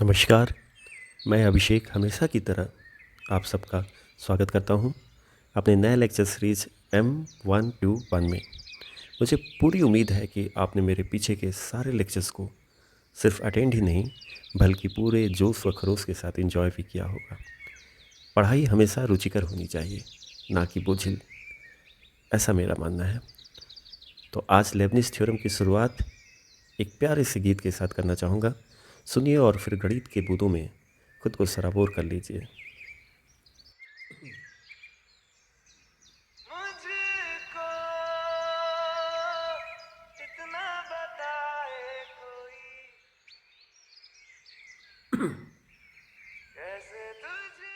नमस्कार, मैं अभिषेक हमेशा की तरह आप सबका स्वागत करता हूं अपने नए लेक्चर सीरीज M121 में। मुझे पूरी उम्मीद है कि आपने मेरे पीछे के सारे लेक्चर्स को सिर्फ अटेंड ही नहीं बल्कि पूरे जोश व खरोश के साथ एंजॉय भी किया होगा। पढ़ाई हमेशा रुचिकर होनी चाहिए, ना कि बोझिल, ऐसा मेरा मानना है। तो आज लेबनिज़ थ्योरम की शुरुआत एक प्यारे से गीत के साथ करना चाहूँगा। सुनिए और फिर गणित के बूंदों में खुद को सराबोर कर लीजिए। मुझको इतना बताए कोई कैसे तुझे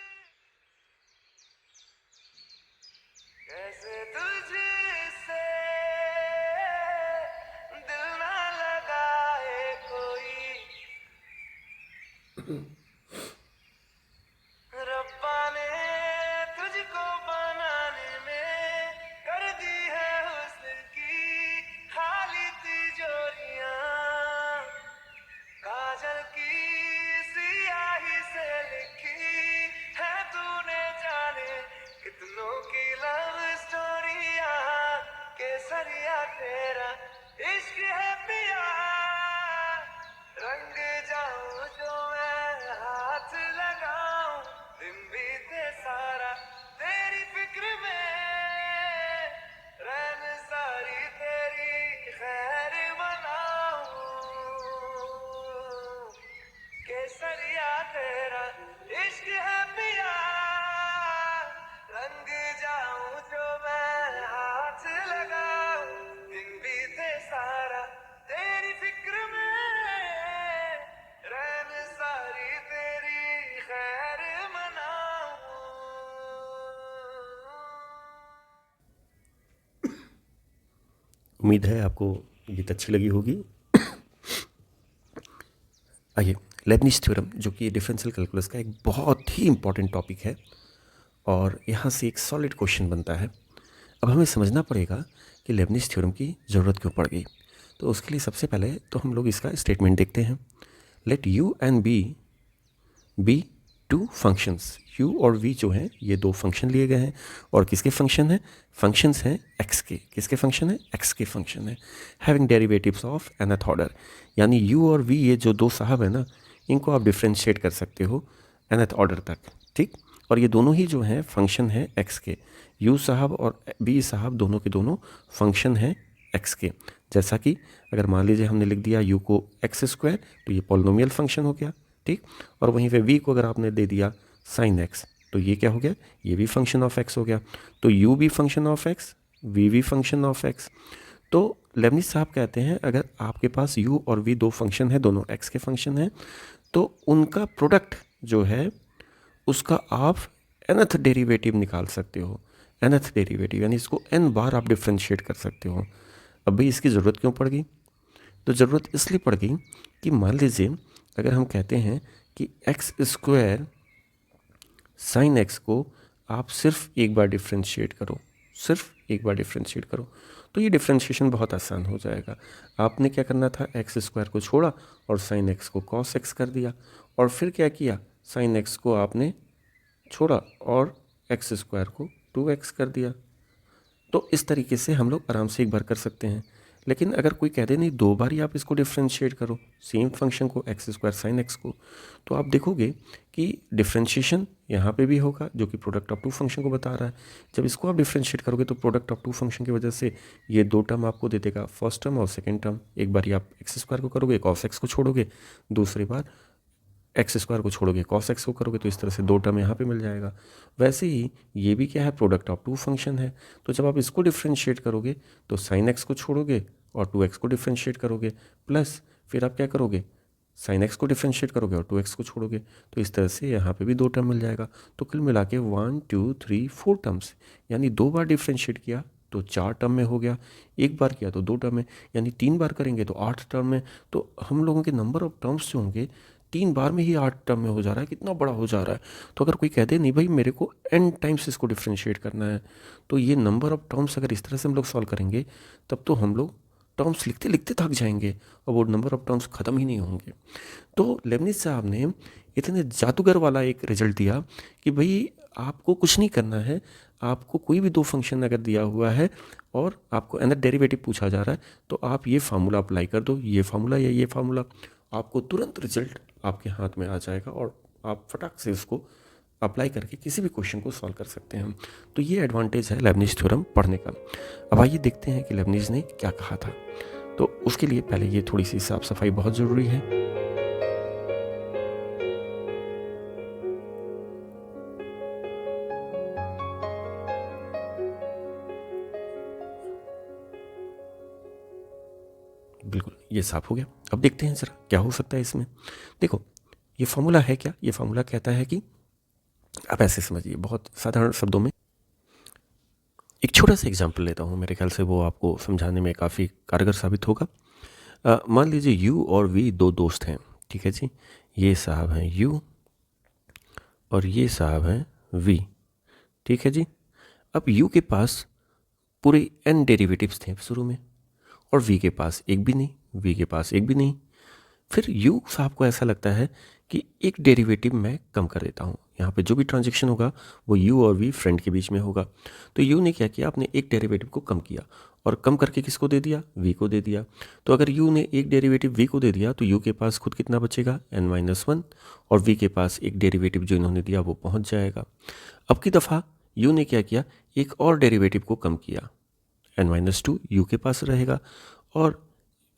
कैसे तुझसे दिल ना लगाए कोई रब्बा ने तुझको बनाने में कर दी है हुस्न की खाली तिजोरियां काजल की सियाही से लिखी है तूने जाने कितनों की लव स्टोरिया केसरिया तेरा इश्क है पिया रंग जाऊं जो मैं हाथ लगाऊं दिन बीते सारा तेरी फिक्र में रैन सारी तेरी खैर बनाऊं केसरिया तेरा इश्क है पिया रंग जाऊं जो मैं हाथ लगाऊं दिन बीते सारा तेरी फिक्र में रैन सारी तेरी खैर मनाऊं। उम्मीद है आपको गीत अच्छी लगी होगी। आइए, लेबनिज़ थ्योरम जो कि डिफरेंशियल कैलकुलस का एक बहुत ही इम्पॉर्टेंट टॉपिक है और यहाँ से एक सॉलिड क्वेश्चन बनता है। अब हमें समझना पड़ेगा कि लेबनिज़ थ्योरम की ज़रूरत क्यों पड़ गई। तो उसके लिए सबसे पहले तो हम लोग इसका स्टेटमेंट देखते हैं। Let u and be two functions. u और v जो हैं ये दो फंक्शन लिए गए हैं और किसके फंक्शन हैं? फंक्शंस हैं x के। किसके फंक्शन है? x के फंक्शन है। Having derivatives of nth order, यानी u और v ये जो दो साहब हैं ना, इनको आप डिफ्रेंशिएट कर सकते हो nth ऑर्डर तक, ठीक। और ये दोनों ही जो हैं फंक्शन हैं x के। u साहब और v साहब दोनों के दोनों फंक्शन हैं x के। जैसा कि अगर मान लीजिए हमने लिख दिया u को x स्क्वायर, तो ये पॉलिनोमियल फंक्शन हो गया, ठीक। और वहीं पे v को अगर आपने दे दिया साइन x, तो ये क्या हो गया? ये भी फंक्शन ऑफ x हो गया। तो u भी फंक्शन ऑफ x, v भी फंक्शन ऑफ x। तो लेबनिज़ साहब कहते हैं अगर आपके पास u और v दो फंक्शन है, दोनों x के फंक्शन हैं, तो उनका प्रोडक्ट जो है उसका आप nth डेरिवेटिव निकाल सकते हो। nth डेरिवेटिव यानी इसको n बार आप डिफ्रेंशिएट कर सकते हो। अब भाई इसकी ज़रूरत क्यों पड़ गई? तो ज़रूरत इसलिए पड़ गई कि मान लीजिए अगर हम कहते हैं कि एक्स स्क्वायर साइन एक्स को आप सिर्फ एक बार डिफ्रेंशिएट करो, सिर्फ एक बार डिफ्रेंशिएट करो, तो ये डिफ्रेंशिएशन बहुत आसान हो जाएगा। आपने क्या करना था? एक्स स्क्वायर को छोड़ा और साइन एक्स को कॉस एक्स कर दिया, और फिर क्या किया? साइन एक्स को आपने छोड़ा और एक्स स्क्वायर को 2x कर दिया। तो इस तरीके से हम लोग आराम से एक बार कर सकते हैं। लेकिन अगर कोई कह दे नहीं दो बार ही आप इसको डिफ्रेंशिएट करो, सेम फंक्शन को एक्स स्क्वायर साइन एक्स को, तो आप देखोगे कि डिफ्रेंशिएशन यहाँ पे भी होगा जो कि प्रोडक्ट ऑफ टू फंक्शन को बता रहा है। जब इसको आप डिफ्रेंशिएट करोगे तो प्रोडक्ट ऑफ टू फंक्शन की वजह से ये दो टर्म आपको दे देगा, फर्स्ट टर्म और सेकेंड टर्म। एक बार आप एक्स स्क्वायर को करोगे, कॉस एक्स को छोड़ोगे, दूसरी बार एक्स स्क्वायर को छोड़ोगे, कॉस एक्स को करोगे, तो इस तरह से दो टर्म यहाँ पे मिल जाएगा। वैसे ही ये भी क्या है? प्रोडक्ट ऑफ टू फंक्शन है। तो जब आप इसको डिफ्रेंशिएट करोगे तो साइन एक्स को छोड़ोगे और 2x को डिफ्रेंशिएट करोगे, प्लस फिर आप क्या करोगे? साइन एक्स को डिफ्रेंशिएट करोगे और 2x को छोड़ोगे, तो इस तरह से यहाँ पे भी दो टर्म मिल जाएगा। तो कुल मिला के 1 2 3 4 टर्म्स, यानी दो बार डिफ्रेंशिएट किया तो 4 टर्म में हो गया, एक बार किया तो 2 टर्म में, यानी 3 बार करेंगे तो 8 टर्म में। तो हम लोगों के नंबर ऑफ टर्म्स जो होंगे 3 बार में ही 8 टर्म में हो जा रहा है। कितना बड़ा हो जा रहा है। तो अगर कोई कह दे नहीं भाई मेरे को n टाइम्स इसको डिफ्रेंशिएट करना है, तो ये नंबर ऑफ टर्म्स अगर इस तरह से हम लोग सॉल्व करेंगे तब तो हम लोग टर्म्स लिखते लिखते थक जाएंगे और वो नंबर ऑफ टर्म्स ख़त्म ही नहीं होंगे। तो लेबनिज साहब ने इतने जादूगर वाला एक रिजल्ट दिया कि भाई आपको कुछ नहीं करना है, आपको कोई भी दो फंक्शन अगर दिया हुआ है और आपको एनदर डेरिवेटिव पूछा जा रहा है तो आप ये फार्मूला अप्लाई कर दो, ये फार्मूला या ये फार्मूला, आपको तुरंत रिजल्ट आपके हाथ में आ जाएगा और आप फटाक से उसको अप्लाई करके किसी भी क्वेश्चन को सॉल्व कर सकते हैं। तो ये एडवांटेज है लेबनिज थ्योरम पढ़ने का। अब आइए देखते हैं कि लेबनिज ने क्या कहा था। तो उसके लिए पहले ये थोड़ी सी साफ सफाई बहुत ज़रूरी है। बिल्कुल, ये साफ हो गया। अब देखते हैं ज़रा क्या हो सकता है इसमें। देखो ये फार्मूला है क्या, ये फार्मूला कहता है कि आप ऐसे समझिए, बहुत साधारण शब्दों में एक छोटा सा एग्जाम्पल लेता हूँ, मेरे ख्याल से वो आपको समझाने में काफ़ी कारगर साबित होगा। मान लीजिए यू और वी दो दोस्त हैं, ठीक है जी। ये साहब हैं यू और ये साहब हैं वी, ठीक है जी। अब यू के पास पूरे n डेरिवेटिव्स थे शुरू में और v के पास एक भी नहीं, v के पास एक भी नहीं। फिर u साहब को ऐसा लगता है कि एक डेरिवेटिव मैं कम कर देता हूँ, यहाँ पे जो भी ट्रांजेक्शन होगा वो u और v फ्रेंड के बीच में होगा। तो u ने क्या किया, अपने एक डेरिवेटिव को कम किया और कम करके किसको दे दिया, v को दे दिया। तो अगर u ने एक डेरिवेटिव v को दे दिया तो u के पास खुद कितना बचेगा, n-1, और v के पास एक डेरिवेटिव जो इन्होंने दिया वो पहुँच जाएगा। अब की दफ़ा u ने क्या किया, एक और डेरिवेटिव को कम किया, n-2 u के पास रहेगा और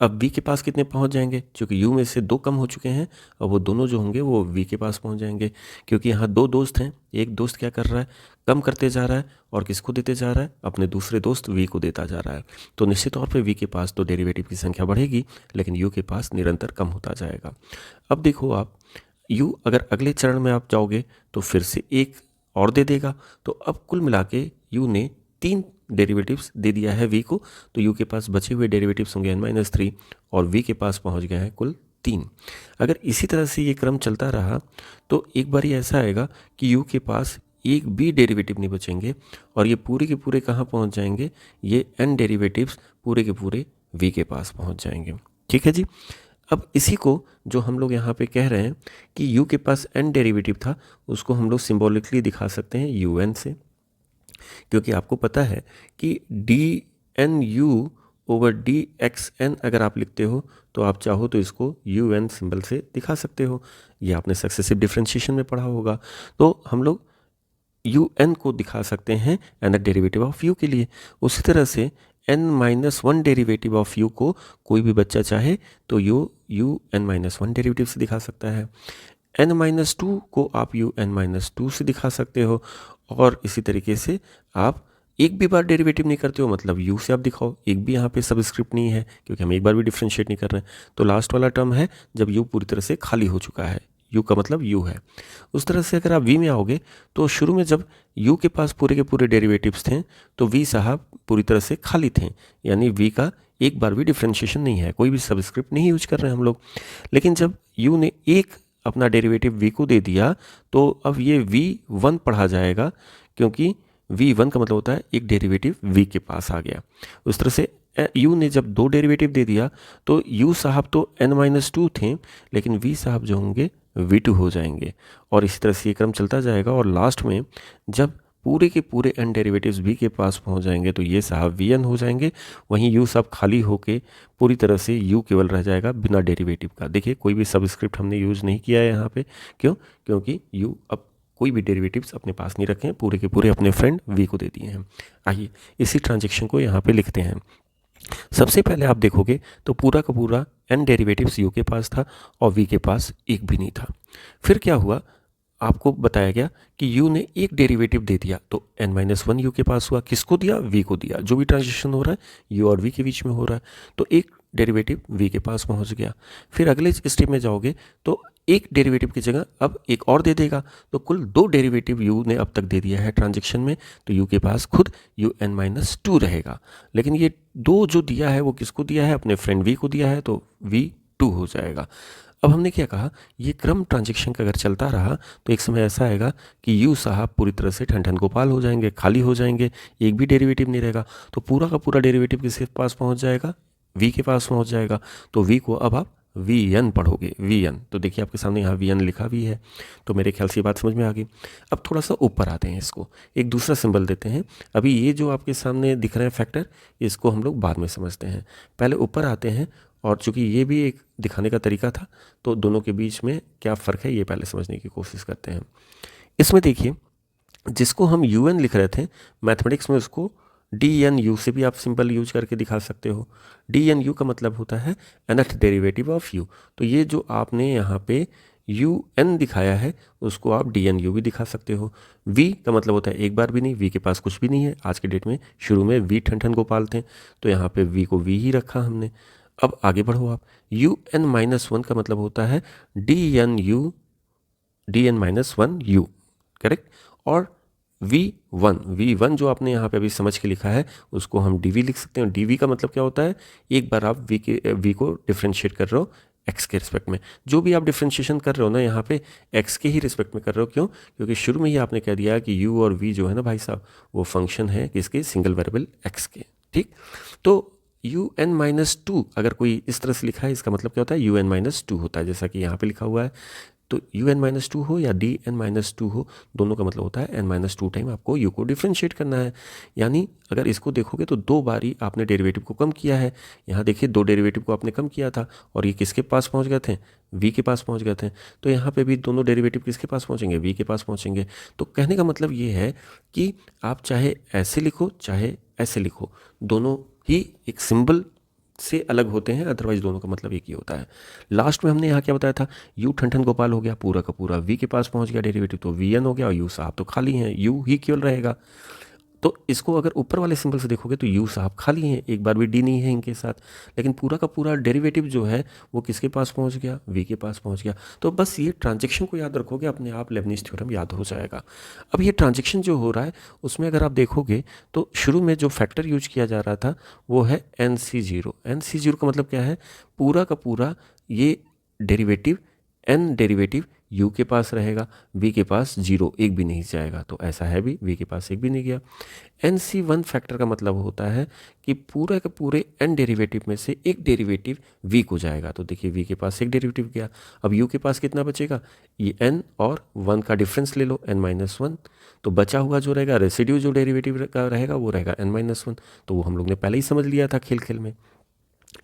अब v के पास कितने पहुंच जाएंगे, क्योंकि u में से दो कम हो चुके हैं और वो दोनों जो होंगे वो v के पास पहुंच जाएंगे। क्योंकि यहाँ दो दोस्त हैं, एक दोस्त क्या कर रहा है, कम करते जा रहा है और किसको देते जा रहा है, अपने दूसरे दोस्त v को देता जा रहा है। तो निश्चित तौर पे v के पास तो डेरिवेटिव की संख्या बढ़ेगी लेकिन u के पास निरंतर कम होता जाएगा। अब देखो आप u अगर अगले चरण में आप जाओगे तो फिर से एक और दे देगा। तो अब कुल मिला के u ने 3 डेरिवेटिव्स दे दिया है v को, तो u के पास बचे हुए डेरिवेटिव्स होंगे n-3 और v के पास पहुंच गए हैं कुल 3। अगर इसी तरह से ये क्रम चलता रहा तो एक बार ऐसा आएगा कि u के पास एक भी डेरिवेटिव नहीं बचेंगे और ये पूरे के पूरे कहाँ पहुंच जाएंगे, ये n डेरिवेटिव्स पूरे के पूरे v के पास पहुंच जाएंगे, ठीक है जी। अब इसी को जो हम लोग यहाँ पे कह रहे हैं कि u के पास n डेरिवेटिव था, उसको हम लोग सिम्बॉलिकली दिखा सकते हैं un से, क्योंकि आपको पता है कि dnu ओवर dxn अगर आप लिखते हो तो आप चाहो तो इसको un सिंबल से दिखा सकते हो। ये आपने सक्सेसिव डिफरेंशिएशन में पढ़ा होगा। तो हम लोग un को दिखा सकते हैं n the derivative of u के लिए। उसी तरह से n-1 डेरिवेटिव ऑफ u को कोई भी बच्चा चाहे तो u n-1 डेरिवेटिव से दिखा सकता है। n-2 को आप un-2 से दिखा सकते हो और इसी तरीके से आप एक भी बार डेरिवेटिव नहीं करते हो मतलब u से आप दिखाओ, एक भी यहाँ पे सबस्क्रिप्ट नहीं है क्योंकि हम एक बार भी डिफ्रेंशिएट नहीं कर रहे हैं। तो लास्ट वाला टर्म है जब u पूरी तरह से खाली हो चुका है, u का मतलब u है। उस तरह से अगर आप v में आओगे तो शुरू में जब u के पास पूरे के पूरे डेरिवेटिव्स थे तो v साहब पूरी तरह से खाली थे, यानी v का एक बार भी डिफ्रेंशिएशन नहीं है, कोई भी सबस्क्रिप्ट नहीं यूज कर रहे हैं हम लोग। लेकिन जब u ने एक अपना डेरिवेटिव v को दे दिया तो अब ये v1 पढ़ा जाएगा, क्योंकि v1 का मतलब होता है एक डेरिवेटिव v के पास आ गया। उस तरह से u ने जब दो डेरिवेटिव दे दिया तो u साहब तो n-2 थे लेकिन v साहब जो होंगे v2 हो जाएंगे और इसी तरह से ये क्रम चलता जाएगा और लास्ट में जब पूरे के पूरे n डेरिवेटिव्स v के पास पहुंच जाएंगे तो ये साहब vn हो जाएंगे। वहीं u साहब खाली होके पूरी तरह से u केवल रह जाएगा बिना डेरिवेटिव का। देखिए कोई भी सबस्क्रिप्ट हमने यूज़ नहीं किया है यहाँ पे, क्यों, क्योंकि u अब कोई भी डेरिवेटिव्स अपने पास नहीं रखे हैं, पूरे के पूरे अपने फ्रेंड v को दे दिए हैं। आइए इसी ट्रांजेक्शन को यहाँ पे लिखते हैं। सबसे पहले आप देखोगे तो पूरा का पूरा n डेरिवेटिव्स u के पास था और v के पास एक भी नहीं था। फिर क्या हुआ, आपको बताया गया कि u ने एक डेरिवेटिव दे दिया तो n-1 u के पास हुआ, किसको दिया, v को दिया। जो भी ट्रांजेक्शन हो रहा है u और v के बीच में हो रहा है तो एक डेरिवेटिव v के पास पहुंच गया। फिर अगले स्टेप में जाओगे तो एक डेरिवेटिव की जगह अब एक और दे देगा, तो कुल दो डेरिवेटिव u ने अब तक दे दिया है ट्रांजेक्शन में, तो u के पास खुद un-2 रहेगा। लेकिन ये दो जो दिया है वो किसको दिया है, अपने फ्रेंड v को दिया है, तो v2 हो जाएगा। अब हमने क्या कहा, ये क्रम ट्रांजेक्शन का अगर चलता रहा तो एक समय ऐसा आएगा कि u साहब पूरी तरह से ठन ठन गोपाल हो जाएंगे, खाली हो जाएंगे, एक भी डेरिवेटिव नहीं रहेगा। तो पूरा का पूरा डेरिवेटिव किसके पास पहुंच जाएगा, वी के पास पहुंच जाएगा, तो वी को अब आप वी एन पढ़ोगे, वी एन। तो देखिए आपके सामने यहाँ वी एन लिखा भी है, तो मेरे ख्याल से ये बात समझ में आ गई। अब थोड़ा सा ऊपर आते हैं, इसको एक दूसरा सिंबल देते हैं। अभी ये जो आपके सामने दिख रहे हैं फैक्टर, इसको हम लोग बाद में समझते हैं, पहले ऊपर आते हैं। और चूंकि ये भी एक दिखाने का तरीका था, तो दोनों के बीच में क्या फ़र्क है ये पहले समझने की कोशिश करते हैं। इसमें देखिए, जिसको हम यू एन लिख रहे थे मैथमेटिक्स में, उसको डी एन यू से भी आप सिंपल यूज करके दिखा सकते हो। डी एन यू का मतलब होता है nth डेरिवेटिव ऑफ यू। तो ये जो आपने यहाँ पे यू एन दिखाया है, उसको आप डी एन यू भी दिखा सकते हो। वी का मतलब होता है एक बार भी नहीं, वी के पास कुछ भी नहीं है आज के डेट में। शुरू में वी ठन ठन गोपाल थे, तो यहाँ पे वी को वी ही रखा हमने। अब आगे बढ़ो आप, यू एन माइनस वन का मतलब होता है D n u, D n minus one u, correct. और वी वन जो आपने यहाँ पे अभी समझ के लिखा है, उसको हम डी वी लिख सकते हैं। डी वी का मतलब क्या होता है, एक बार आप वी को डिफ्रेंशिएट कर रहे हो एक्स के रिस्पेक्ट में। जो भी आप डिफ्रेंशिएशन कर रहे हो ना यहाँ पे, एक्स के ही रिस्पेक्ट में कर रहे हो। क्यों? क्योंकि शुरू में ही आपने कह दिया कि यू और वी जो है ना भाई साहब, वो फंक्शन है किसके, सिंगल वेरिएबल एक्स के, ठीक। तो यू एन माइनस टू अगर कोई इस तरह से लिखा है, इसका मतलब क्या होता है, यू एन माइनस टू होता है, जैसा कि यहाँ पे लिखा हुआ है। तो यू एन माइनस टू हो या डी एन माइनस टू हो, दोनों का मतलब होता है एन माइनस टू टाइम आपको यू को डिफ्रेंशिएट करना है। यानी अगर इसको देखोगे तो दो बारी आपने डेरिवेटिव को कम किया है। यहाँ देखिए, दो डेरिवेटिव को आपने कम किया था और ये किसके पास पहुँच गए थे, वी के पास पहुँच गए थे। तो यहाँ पे भी दोनों डेरिवेटिव किसके पास पहुँचेंगे, वी के पास पहुँचेंगे। तो कहने का मतलब ये है कि आप चाहे ऐसे लिखो चाहे ऐसे लिखो, दोनों ही एक सिंबल से अलग होते हैं, अदरवाइज दोनों का मतलब एक ही होता है। लास्ट में हमने यहाँ क्या बताया था, यू ठन ठन गोपाल हो गया, पूरा का पूरा वी के पास पहुँच गया डेरिवेटिव, तो वी एन हो गया, और यू साहब तो खाली हैं, यू ही केवल रहेगा। तो इसको अगर ऊपर वाले सिंबल से देखोगे तो यू साहब खाली हैं, एक बार भी डी नहीं है इनके साथ, लेकिन पूरा का पूरा डेरिवेटिव जो है वो किसके पास पहुंच गया, वी के पास पहुंच गया। तो बस ये ट्रांजेक्शन को याद रखोगे, अपने आप लेबनिज थ्योरम याद हो जाएगा। अब ये ट्रांजेक्शन जो हो रहा है, उसमें अगर आप देखोगे तो शुरू में जो फैक्टर यूज किया जा रहा था वो है n C zero. N C zero का मतलब क्या है, पूरा का पूरा ये डेरिवेटिव, एन डेरिवेटिव यू के पास रहेगा, वी के पास जीरो, एक भी नहीं जाएगा। तो ऐसा है भी, वी के पास एक भी नहीं गया। एन सी वन फैक्टर का मतलब होता है कि पूरे के पूरे एन डेरिवेटिव में से एक डेरिवेटिव वी को जाएगा। तो देखिए, वी के पास एक डेरिवेटिव गया, अब यू के पास कितना बचेगा, ये एन और वन का डिफरेंस ले लो, एन माइनस वन। तो बचा हुआ जो रहेगा, रेसिड्यू जो डेरिवेटिव का रहेगा वो रहेगा एन माइनस वन। तो वो हम लोग ने पहले ही समझ लिया था खेल खेल में।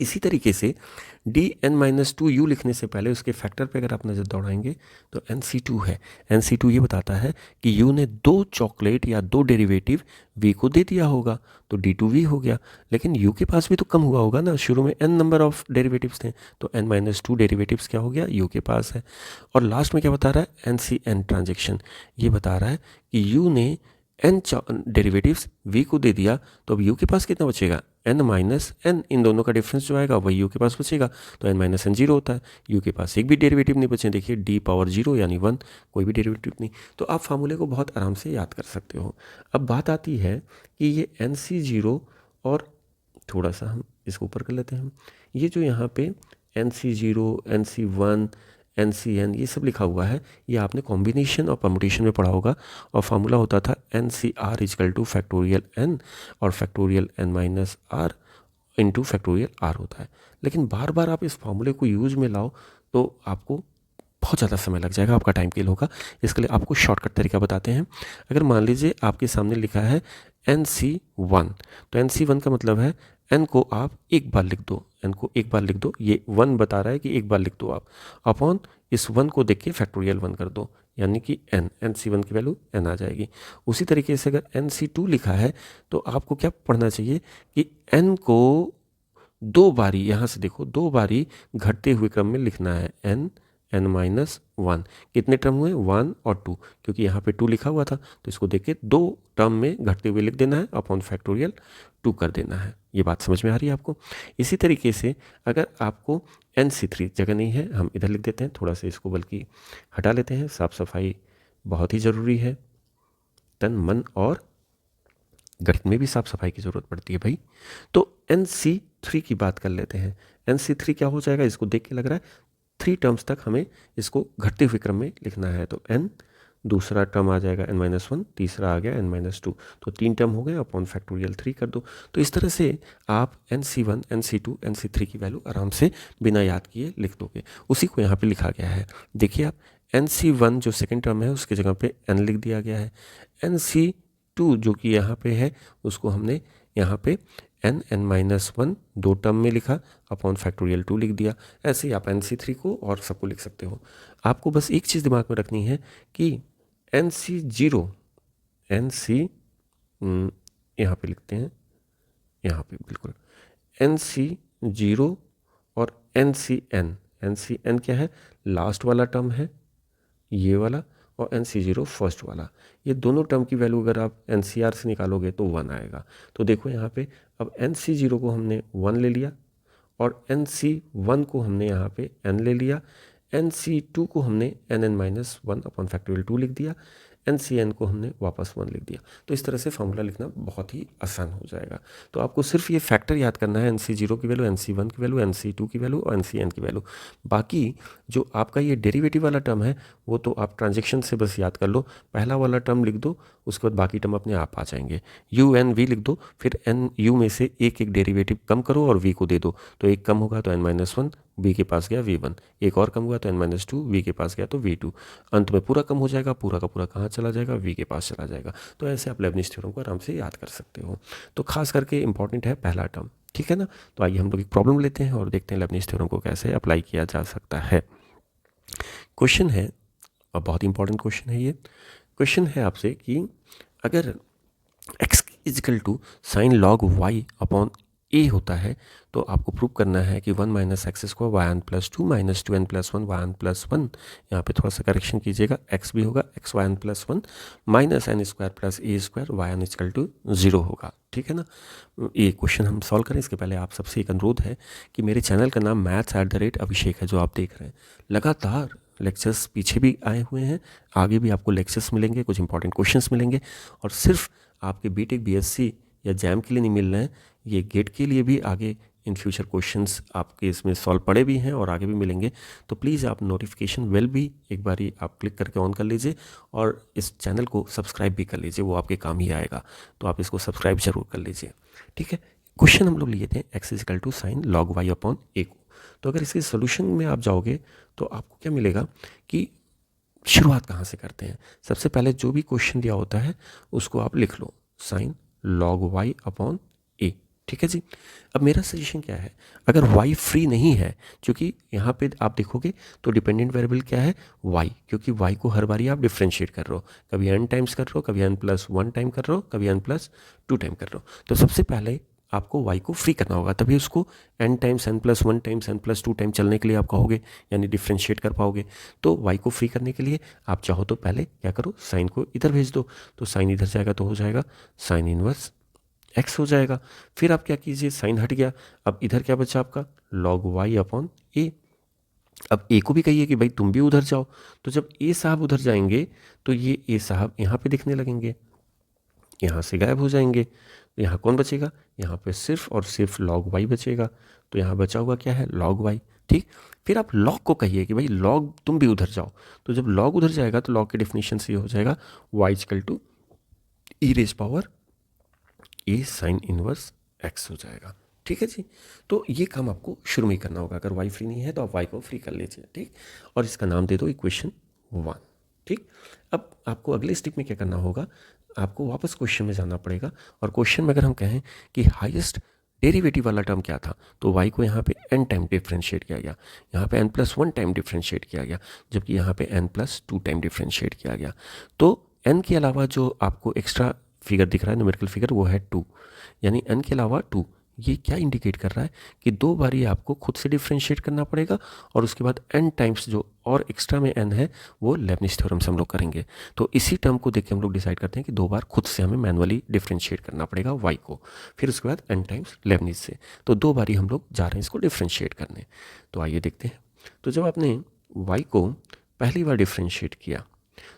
इसी तरीके से D n minus two u लिखने से पहले उसके फैक्टर पे अगर आप नज़र दौड़ाएंगे तो एन सी टू है। एन सी टू ये बताता है कि यू ने दो चॉकलेट या दो डेरिवेटिव वी को दे दिया होगा, तो डी टू वी हो गया। लेकिन यू के पास भी तो कम हुआ होगा ना, शुरू में एन नंबर ऑफ डेरिवेटिव्स थे, तो एन माइनस टू डेरिवेटिव्स क्या हो गया, यू के पास है। और लास्ट में क्या बता रहा है, एन सी एन ट्रांजेक्शन, ये बता रहा है कि यू ने एन डेरिवेटिव्स वी को दे दिया, तो अब यू के पास कितना बचेगा, एन माइनस एन, इन दोनों का डिफरेंस जो आएगा वही यू के पास बचेगा। तो एन माइनस एन जीरो होता है, यू के पास एक भी डेरिवेटिव नहीं बचे। देखिए, डी पावर जीरो यानी वन, कोई भी डेरिवेटिव नहीं। तो आप फार्मूले को बहुत आराम से याद कर सकते हो। अब बात आती है कि ये एन सी जीरो, और थोड़ा सा हम इसको ऊपर कर लेते हैं, ये जो यहाँ पे n C zero, n C one, n C n, ये सब लिखा हुआ है, ये आपने कॉम्बिनेशन और परमुटेशन में पढ़ा होगा। और फार्मूला होता था n c r equal to factorial n, और factorial n minus r into factorial r होता है। लेकिन बार बार आप इस फार्मूले को यूज में लाओ तो आपको बहुत ज़्यादा समय लग जाएगा, आपका टाइम किल होगा। इसके लिए आपको शॉर्टकट तरीका बताते हैं। अगर मान लीजिए आपके सामने लिखा है एन सी वन, तो एन सी वन का मतलब है एन को आप एक बार लिख दो, एन को एक बार लिख दो, ये वन बता रहा है कि एक बार लिख दो आप, अपॉन इस वन को देख के फैक्टोरियल वन कर दो, यानी कि एन, एन सी वन की वैल्यू एन आ जाएगी। उसी तरीके से अगर एन सी टू लिखा है तो आपको क्या पढ़ना चाहिए कि एन को दो बारी, यहाँ से देखो, दो बारी घटते हुए क्रम में लिखना है, एन, एन माइनस वन। कितने टर्म हुए, वन और टू, क्योंकि यहाँ पे टू लिखा हुआ था, तो इसको देख के दो टर्म में घटते हुए लिख देना है, अपॉन फैक्टोरियल टू कर देना है। ये बात समझ में आ रही है आपको। इसी तरीके से अगर आपको एन सी थ्री जगह नहीं है, हम इधर लिख देते हैं, थोड़ा सा इसको बल्कि हटा लेते हैं, साफ सफाई बहुत ही ज़रूरी है, तन मन और गणित में भी साफ सफाई की ज़रूरत पड़ती है भाई। तो एन सी थ्री की बात कर लेते हैं। एन सी थ्री क्या हो जाएगा, इसको देख के लग रहा है थ्री टर्म्स तक हमें इसको घटते हुए क्रम में लिखना है, तो एन दूसरा टर्म आ जाएगा n-1, तीसरा आ गया n-2, तो 3 टर्म हो गए, अपॉन फैक्टोरियल 3 कर दो। तो इस तरह से आप NC1, NC2, NC3 की वैल्यू आराम से बिना याद किए लिख दोगे। उसी को यहाँ पे लिखा गया है, देखिए आप NC1 जो सेकेंड टर्म है उसकी जगह पे n लिख दिया गया है, NC2 जो कि यहाँ पे है उसको हमने यहाँ पे n-1 दो टर्म में लिखा, अपॉन फैक्टोरियल 2 लिख दिया। ऐसे ही आप NC3 को और सबको लिख सकते हो। आपको बस एक चीज़ दिमाग में रखनी है कि NC0, NC यहाँ पे लिखते हैं, यहाँ पे बिल्कुल NC0 और NCN क्या है, लास्ट वाला टर्म है ये वाला, और NC0 फर्स्ट वाला। ये दोनों टर्म की वैल्यू अगर आप NCR से निकालोगे तो 1 आएगा। तो देखो यहाँ पे अब NC0 को हमने 1 ले लिया, और NC1 को हमने यहाँ पे n ले लिया, NC2 को हमने n-1 अपॉन फैक्टोरियल 2 लिख दिया, NCN को हमने वापस 1 लिख दिया। तो इस तरह से फॉर्मूला लिखना बहुत ही आसान हो जाएगा। तो आपको सिर्फ ये फैक्टर याद करना है, NC0 की वैल्यू, NC1 की वैल्यू, NC2 की वैल्यू और NCN की वैल्यू। बाकी जो आपका ये डेरिवेटिव वाला टर्म है वो तो आप ट्रांजेक्शन से बस याद कर लो, पहला वाला टर्म लिख दो, उसके बाद बाकी टर्म अपने आप आ जाएंगे। UNV लिख दो, फिर NU में से एक एक डेरिवेटिव कम करो और V को दे दो, तो एक कम होगा तो n-1, V के पास गया V1, एक और कम हुआ तो n-2, V के पास गया तो V2, अंत में पूरा कम हो जाएगा, पूरा का पूरा कहाँ चला जाएगा, V के पास चला जाएगा। तो ऐसे आप लेबनिज़ थ्योरम को आराम से याद कर सकते हो। तो खास करके इंपॉर्टेंट है पहला टर्म, ठीक है ना। तो आइए हम लोग एक प्रॉब्लम लेते हैं और देखते हैं लेबनिज़ थ्योरम को कैसे अप्लाई किया जा सकता है। क्वेश्चन है, और बहुत इंपॉर्टेंट क्वेश्चन है ये। क्वेश्चन है आपसे कि अगर x equal to sine log y upon a होता है तो आपको प्रूव करना है कि 1 minus x square y n plus 2 minus 2n plus 1 y n plus 1, यहाँ पे थोड़ा सा करेक्शन कीजिएगा, x भी होगा x y n plus 1 minus n square plus a square y n equal to 0 होगा, ठीक है ना। ये क्वेश्चन हम सॉल्व करें इसके पहले आप सबसे एक अनुरोध है कि मेरे चैनल का नाम maths@अभिषेक है, जो आप देख रहे हैं। लगातार लेक्चर्स पीछे भी आए हुए हैं, आगे भी आपको लेक्चर्स मिलेंगे, कुछ इंपॉर्टेंट क्वेश्चंस मिलेंगे, और सिर्फ आपके बीटेक बीएससी या जैम के लिए नहीं मिल रहे हैं, ये गेट के लिए भी आगे इन फ्यूचर क्वेश्चंस आपके इसमें सॉल्व पड़े भी हैं और आगे भी मिलेंगे। तो प्लीज़ आप नोटिफिकेशन बेल भी एक बारी आप क्लिक करके ऑन कर लीजिए, और इस चैनल को सब्सक्राइब भी कर लीजिए, वो आपके काम ही आएगा। तो आप इसको सब्सक्राइब जरूर कर लीजिए, ठीक है। क्वेश्चन हम लोग लिए थे x equal to sine log y upon a को। तो अगर इसके सोल्यूशन में आप जाओगे तो आपको क्या मिलेगा कि शुरुआत कहाँ से करते हैं। सबसे पहले जो भी क्वेश्चन दिया होता है उसको आप लिख लो, साइन लॉग वाई अपॉन ए, ठीक है जी। अब मेरा सजेशन क्या है, अगर y फ्री नहीं है, क्योंकि यहाँ पे आप देखोगे तो डिपेंडेंट वेरिएबल क्या है, y, क्योंकि y को हर बारी आप डिफ्रेंशिएट कर रहे हो, कभी n टाइम्स कर रहे हो, कभी n+1 टाइम कर रहे हो, कभी n+2 टाइम कर रहे हो। तो सबसे पहले आपको y को फ्री करना होगा, तभी उसको n times n+1 times n+2 time चलने के लिए आप कहोगे, यानी डिफ्रेंशिएट कर पाओगे। तो y को फ्री करने के लिए आप चाहो तो पहले क्या करो, साइन को इधर भेज दो, तो साइन इधर जाएगा तो हो जाएगा साइन इनवर्स x हो जाएगा। फिर आप क्या कीजिए, साइन हट गया, अब इधर क्या बचा आपका, लॉग y अपॉन ए। अब ए को भी कहिए कि भाई तुम भी उधर जाओ, तो जब ए साहब उधर जाएंगे तो ये ए साहब यहाँ पे दिखने लगेंगे, यहाँ से गायब हो जाएंगे। यहाँ कौन बचेगा, यहाँ पे सिर्फ और सिर्फ लॉग वाई बचेगा, तो यहाँ बचा हुआ क्या है, लॉग वाई, ठीक। फिर आप लॉग को कहिए कि भाई लॉग तुम भी उधर जाओ, तो जब लॉग उधर जाएगा तो लॉग के डेफिनेशन से ये हो जाएगा y equal to e raise power a sine inverse x हो जाएगा, ठीक है जी। तो ये काम आपको शुरू में ही करना होगा, अगर y फ्री नहीं है तो आप y को फ्री कर लीजिए, ठीक, और इसका नाम दे दो इक्वेशन 1, ठीक। अब आपको अगले स्टेप में क्या करना होगा, आपको वापस क्वेश्चन में जाना पड़ेगा, और क्वेश्चन में अगर हम कहें कि हाईएस्ट डेरिवेटिव वाला टर्म क्या था, तो y को यहाँ पे n टाइम डिफ्रेंशिएट किया गया, यहाँ पे n+1 टाइम डिफ्रेंशिएट किया गया, जबकि यहाँ पे n+2 टाइम डिफ्रेंशिएट किया गया। तो n के अलावा जो आपको एक्स्ट्रा फिगर दिख रहा है, न्यूमेरिकल फिगर, वो है 2, यानी n के अलावा 2। ये क्या इंडिकेट कर रहा है कि दो बारी आपको खुद से डिफ्रेंशिएट करना पड़ेगा, और उसके बाद n टाइम्स जो और एक्स्ट्रा में n है वो लेबनिज़ थ्योरम से हम लोग करेंगे। तो इसी टर्म को देख के हम लोग डिसाइड करते हैं कि दो बार खुद से हमें मैनुअली डिफ्रेंशिएट करना पड़ेगा y को, फिर उसके बाद n टाइम्स लेबनिज़ से। तो दो बारी हम लोग जा रहे हैं इसको डिफ्रेंशिएट करने। तो आइए देखते हैं। तो जब आपने y को पहली बार डिफ्रेंशिएट किया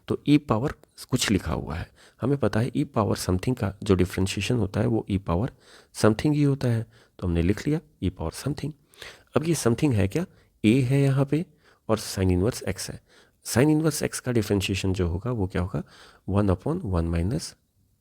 तो e पावर कुछ लिखा हुआ है, हमें पता है e पावर समथिंग का जो डिफ्रेंशिएशन होता है वो e पावर समथिंग ही होता है, तो हमने लिख लिया e पावर समथिंग। अब ये समथिंग है क्या, a है यहाँ पे और साइन इनवर्स x है। साइन इनवर्स एक्स का डिफ्रेंशिएशन जो होगा वो क्या होगा, 1/1 माइनस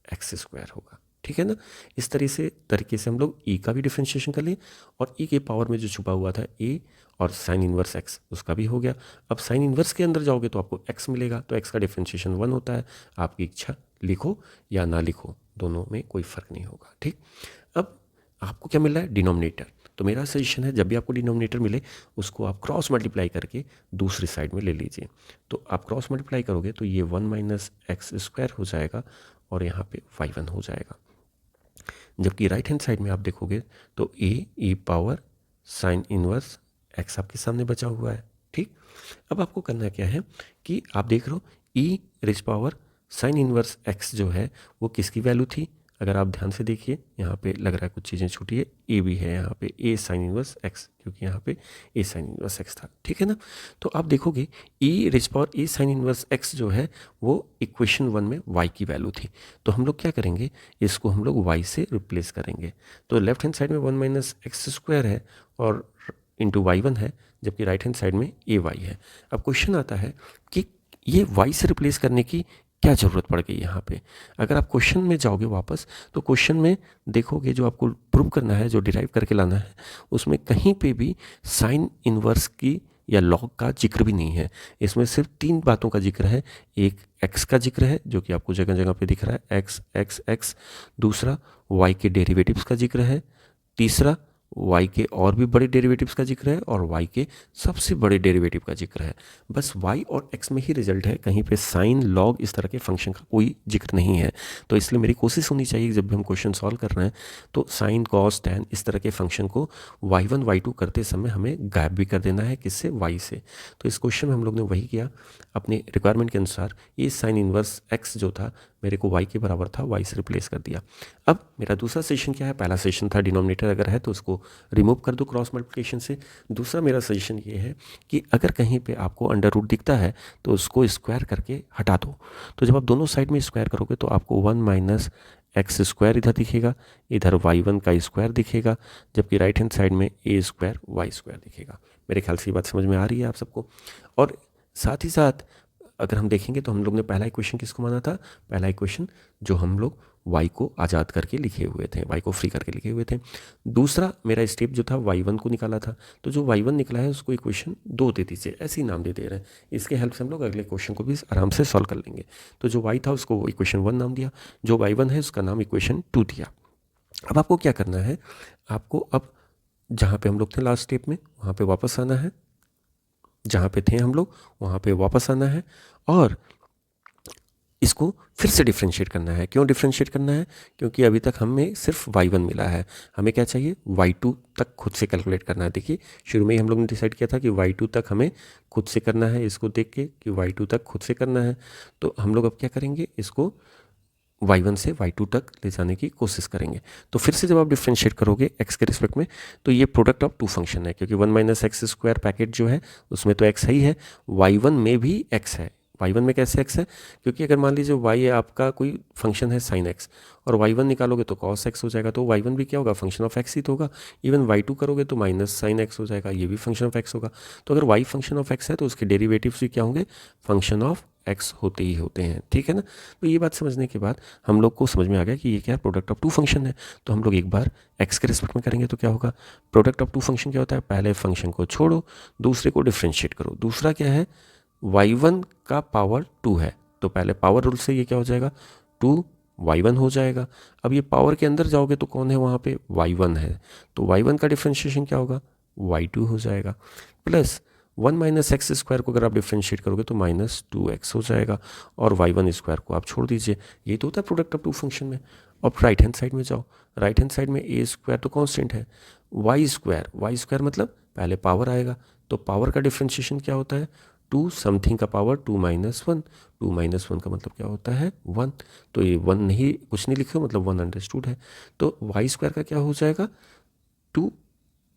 एक्स स्क्वायर होगा। ठीक है ना। इस तरीके से हम लोग ई का भी डिफ्रेंशिएशन कर लिए और ई के पावर में जो छुपा हुआ था ए और साइन इनवर्स एक्स उसका भी हो गया। अब साइन इनवर्स के अंदर जाओगे तो आपको एक्स मिलेगा, तो एक्स का डिफ्रेंशिएशन 1 होता है। आपकी इच्छा, लिखो या ना लिखो, दोनों में कोई फ़र्क नहीं होगा। ठीक। अब आपको क्या मिल रहा है, डिनोमिनेटर। तो मेरा सजेशन है जब भी आपको डिनोमिनेटर मिले उसको आप क्रॉस मल्टीप्लाई करके दूसरी साइड में ले लीजिए। तो आप क्रॉस मल्टीप्लाई करोगे तो ये 1 माइनस एक्स स्क्वायर हो जाएगा और यहाँ पे y1 हो जाएगा। जबकि राइट हैंड साइड में आप देखोगे तो ए पावर साइन इनवर्स एक्स आपके सामने बचा हुआ है। ठीक। अब आपको करना क्या है कि आप देख रहे हो e raise power sine inverse x जो है वो किसकी वैल्यू थी। अगर आप ध्यान से देखिए यहाँ पे लग रहा है कुछ चीज़ें छूटी है, ए भी है यहाँ पे ए साइन इनवर्स एक्स, क्योंकि यहाँ पे ए साइन इनवर्स एक्स था। ठीक है ना। तो आप देखोगे ई raise power a sine inverse x जो है वो इक्वेशन 1 में y की वैल्यू थी। तो हम लोग क्या करेंगे, इसको हम लोग y से रिप्लेस करेंगे। तो लेफ्ट हैंड साइड में 1 माइनस एक्स स्क्वायर है और इंटू y1 है, जबकि राइट हैंड साइड में ए वाई है। अब क्वेश्चन आता है कि ये y से रिप्लेस करने की क्या ज़रूरत पड़ गई यहाँ पे। अगर आप क्वेश्चन में जाओगे वापस तो क्वेश्चन में देखोगे जो आपको प्रूव करना है, जो डिराइव करके लाना है, उसमें कहीं पे भी साइन इनवर्स की या लॉग का जिक्र भी नहीं है। इसमें सिर्फ 3 बातों का जिक्र है। एक एक्स का जिक्र है जो कि आपको जगह जगह पे दिख रहा है, एक्स एक्स एक्स। दूसरा वाई के डेरिवेटिव्स का जिक्र है। तीसरा y के और भी बड़े डेरिवेटिव्स का जिक्र है और y के सबसे बड़े डेरिवेटिव का जिक्र है। बस y और x में ही रिजल्ट है, कहीं पे साइन लॉग इस तरह के फंक्शन का कोई जिक्र नहीं है। तो इसलिए मेरी कोशिश होनी चाहिए जब भी हम क्वेश्चन सॉल्व कर रहे हैं तो साइन कॉस टैन इस तरह के फंक्शन को y1 y2 करते समय हमें गायब भी कर देना है, किससे, y से। तो इस क्वेश्चन में हम लोग ने वही किया, अपने रिक्वायरमेंट के अनुसार ये साइन इनवर्स x जो था मेरे को y के बराबर था, y से रिप्लेस कर दिया। अब मेरा दूसरा सजेशन क्या है, पहला सजेशन था डिनोमिनेटर अगर है तो उसको रिमूव कर दो क्रॉस मल्टीप्लिकेशन से। दूसरा मेरा सजेशन ये है कि अगर कहीं पे आपको अंडर रूट दिखता है तो उसको स्क्वायर करके हटा दो। तो जब आप दोनों साइड में स्क्वायर करोगे तो आपको 1 माइनस एक्स स्क्वायर इधर दिखेगा, इधर y1 का स्क्वायर दिखेगा, जबकि राइट हैंड साइड में ए स्क्वायर वाई स्क्वायर दिखेगा। मेरे ख्याल से ये बात समझ में आ रही है आप सबको। और साथ ही साथ अगर हम देखेंगे तो हम लोग ने पहला इक्वेशन किसको माना था, पहला इक्वेशन जो हम लोग y को आज़ाद करके लिखे हुए थे, y को फ्री करके लिखे हुए थे। दूसरा मेरा स्टेप जो था y1 को निकाला था, तो जो y1 निकला है उसको इक्वेशन 2 दे दीजिए, ऐसे ही नाम दे रहे हैं। इसके हेल्प से हम लोग अगले क्वेश्चन को भी आराम से सॉल्व कर लेंगे। तो जो y था उसको इक्वेशन 1 नाम दिया, जो y1 है उसका नाम इक्वेशन 2 दिया। अब आपको क्या करना है, आपको अब जहाँ पे हम लोग थे लास्ट स्टेप में वहाँ पे वापस आना है, जहाँ पे थे हम लोग वहाँ पे वापस आना है और इसको फिर से डिफ्रेंशिएट करना है। क्यों डिफ्रेंशिएट करना है, क्योंकि अभी तक हमें सिर्फ y1 मिला है, हमें क्या चाहिए, y2 तक खुद से कैलकुलेट करना है। देखिए शुरू में ही हम लोग ने डिसाइड किया था कि y2 तक हमें खुद से करना है, इसको देख के कि y2 तक खुद से करना है। तो हम लोग अब क्या करेंगे, इसको y1 से y2 तक ले जाने की कोशिश करेंगे। तो फिर से जब आप डिफ्रेंशिएट करोगे x के रिस्पेक्ट में तो ये प्रोडक्ट ऑफ 2 फंक्शन है, क्योंकि 1 माइनस एक्स स्क्वायर पैकेट जो है उसमें तो x ही है, y1 में भी x है। y1 में कैसे x है, क्योंकि अगर मान लीजिए y आपका कोई फंक्शन है sin x और y1 निकालोगे तो cos x हो जाएगा, तो y1 भी क्या होगा, फंक्शन ऑफ x ही तो होगा। इवन y2 करोगे तो माइनस sin x हो जाएगा, ये भी फंक्शन ऑफ x होगा। तो अगर y फंक्शन ऑफ x है तो उसके डेरिवेटिव्स भी क्या होंगे, फंक्शन ऑफ x होते ही होते हैं। ठीक है ना। तो ये बात समझने के बाद हम लोग को समझ में आ गया कि ये क्या है, प्रोडक्ट ऑफ 2 फंक्शन है। तो हम लोग एक बार x के रिस्पेक्ट में करेंगे तो क्या होगा, प्रोडक्ट ऑफ 2 फंक्शन क्या होता है, पहले फंक्शन को छोड़ो दूसरे को डिफ्रेंशिएट करो। दूसरा क्या है, y1 का पावर 2 है, तो पहले पावर रूल से ये क्या हो जाएगा, 2y1 हो जाएगा। अब ये पावर के अंदर जाओगे तो कौन है वहाँ पे, y1 है, तो y1 का डिफ्रेंशिएशन क्या होगा, y2 हो जाएगा। प्लस 1 माइनस एक्स स्क्वायर को अगर आप डिफ्रेंशिएट करोगे तो माइनस 2x हो जाएगा, और y1 स्क्वायर को आप छोड़ दीजिए। ये तो होता है प्रोडक्ट ऑफ 2 फंक्शन में। अब राइट हैंड साइड में जाओ, राइट हैंड साइड में ए स्क्वायर तो कांस्टेंट है, वाई स्क्वायर मतलब पहले पावर आएगा, तो पावर का डिफ्रेंशिएशन क्या होता है, 2 समथिंग का पावर 2 माइनस 1, 2 माइनस 1 का मतलब क्या होता है, 1। तो ये 1 नहीं, कुछ नहीं लिखे मतलब 1 अंडरस्टूड है। तो वाई स्क्वायर का क्या हो जाएगा, 2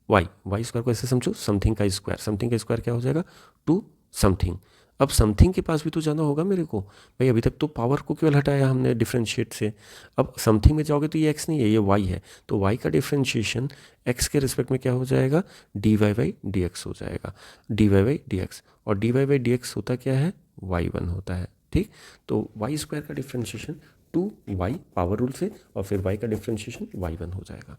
वाई स्क्वायर को ऐसे समझो, समथिंग का स्क्वायर क्या हो जाएगा, 2 समथिंग। अब समथिंग के पास भी तो जाना होगा मेरे को भाई। अभी तक तो पावर को केवल हटाया हमने डिफरेंशिएट से, अब समथिंग में जाओगे तो ये x नहीं है, ये y है। तो y का डिफरेंशिएशन x के रिस्पेक्ट में क्या हो जाएगा, dy बाई डी एक्स हो जाएगा, dy बाई डी एक्स। और dy बाई डी एक्स होता क्या है, y1 होता है, ठीक। तो वाई स्क्वायर का डिफरेंशिएशन 2y पावर रूल से, और फिर y का डिफरेंशिएशन y1 हो जाएगा।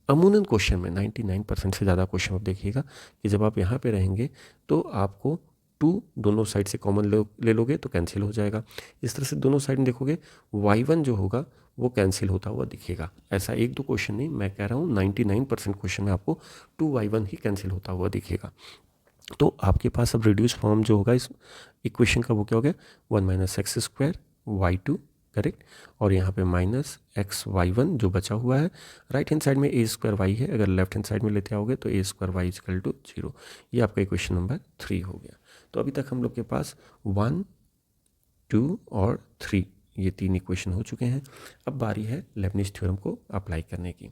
अमूमन क्वेश्चन में 99% से ज़्यादा क्वेश्चन आप देखिएगा कि जब आप यहाँ पे रहेंगे तो आपको 2 दोनों साइड से कॉमन ले लोगे तो कैंसिल हो जाएगा। इस तरह से दोनों साइड में देखोगे y1 जो होगा वो कैंसिल होता हुआ दिखेगा। ऐसा एक दो क्वेश्चन नहीं, मैं कह रहा हूँ 99% क्वेश्चन में आपको 2y1 ही कैंसिल होता हुआ दिखेगा। तो आपके पास अब रिड्यूस फॉर्म जो होगा इस इक्वेशन का वो क्या हो गया, 1 minus x square y2, correct. और यहाँ पे माइनस एक्स y1 जो बचा हुआ है, राइट हैंड साइड में ए स्क्वायर वाई है, अगर लेफ्ट हैंड साइड में लेते आओगे तो ए स्क्वायर वाई इजकल टू 0। ये आपका इक्वेशन नंबर 3 हो गया। तो अभी तक हम लोग के पास 1, 2 और 3 ये 3 इक्वेशन हो चुके हैं। अब बारी है लेबनिज थ्योरम को अप्लाई करने की।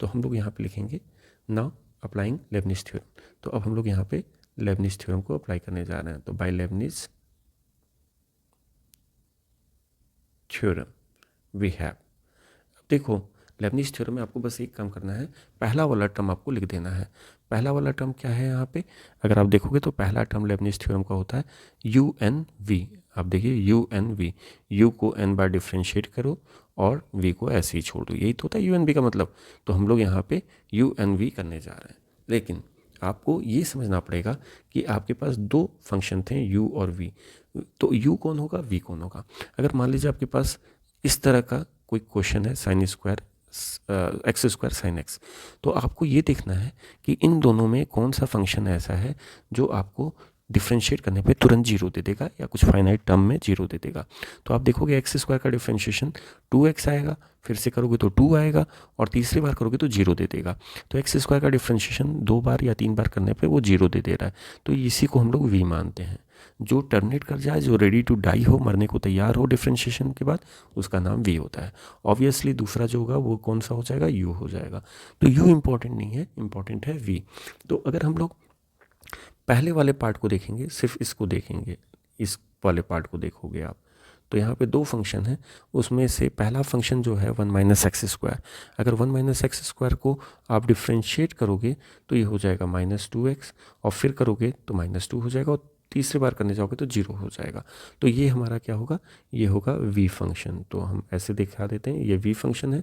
तो हम लोग यहाँ पे लिखेंगे नाउ अप्लाइंग लेबनिज थ्योरम। तो अब हम लोग यहाँ पे लेबनिज थ्योरम को अप्लाई करने जा रहे हैं। तो by Leibniz theorem we have, देखो लेबनिज थ्योरम में आपको बस एक काम करना है, पहला वाला टर्म आपको लिख देना है। पहला वाला टर्म क्या है यहाँ पे, अगर आप देखोगे तो पहला टर्म लेबनिज थ्योरम का होता है यू एन वी। आप देखिए यू एन वी, यू को एन बार डिफ्रेंशिएट करो और वी को ऐसे ही छोड़ दो, यही तो होता है यू एन वी का मतलब। तो हम लोग यहाँ पे यू एन वी करने जा रहे हैं। लेकिन आपको ये समझना पड़ेगा कि आपके पास दो फंक्शन थे u और v, तो u कौन होगा v कौन होगा। अगर मान लीजिए आपके पास इस तरह का कोई क्वेश्चन है sine square x square sine x, तो आपको ये देखना है कि इन दोनों में कौन सा फंक्शन ऐसा है जो आपको डिफ्रेंशिएट करने पे तुरंत जीरो दे देगा या कुछ फाइनाइट टर्म में जीरो दे देगा। तो आप देखोगे एक्स स्क्वायर का डिफ्रेंशिएशन 2x आएगा, फिर से करोगे तो 2 आएगा, और तीसरी बार करोगे तो जीरो दे देगा। तो एक्स स्क्वायर का डिफ्रेंशिएशन 2 बार या 3 बार करने पे वो जीरो दे रहा है, तो इसी को हम लोग v मानते हैं। जो टर्मिनेट कर जाए, जो रेडी टू डाई हो, मरने को तैयार हो डिफ्रेंशिएशन के बाद, उसका नाम v होता है। ऑब्वियसली दूसरा जो होगा वो कौन सा हो जाएगा, u हो जाएगा। तो u इंपॉर्टेंट नहीं है, इंपॉर्टेंट है v। तो अगर हम लोग पहले वाले पार्ट को देखेंगे, सिर्फ इसको देखेंगे, इस वाले पार्ट को देखोगे आप, तो यहाँ पे दो फंक्शन है, उसमें से पहला फंक्शन जो है 1 माइनस एक्स स्क्वायर। अगर 1 माइनस एक्स स्क्वायर को आप डिफ्रेंशिएट करोगे तो ये हो जाएगा -2x, और फिर करोगे तो -2 हो जाएगा, और तीसरी बार करने जाओगे तो 0 हो जाएगा। तो ये हमारा क्या होगा, ये होगा v फंक्शन। तो हम ऐसे दिखा देते हैं, ये v फंक्शन है।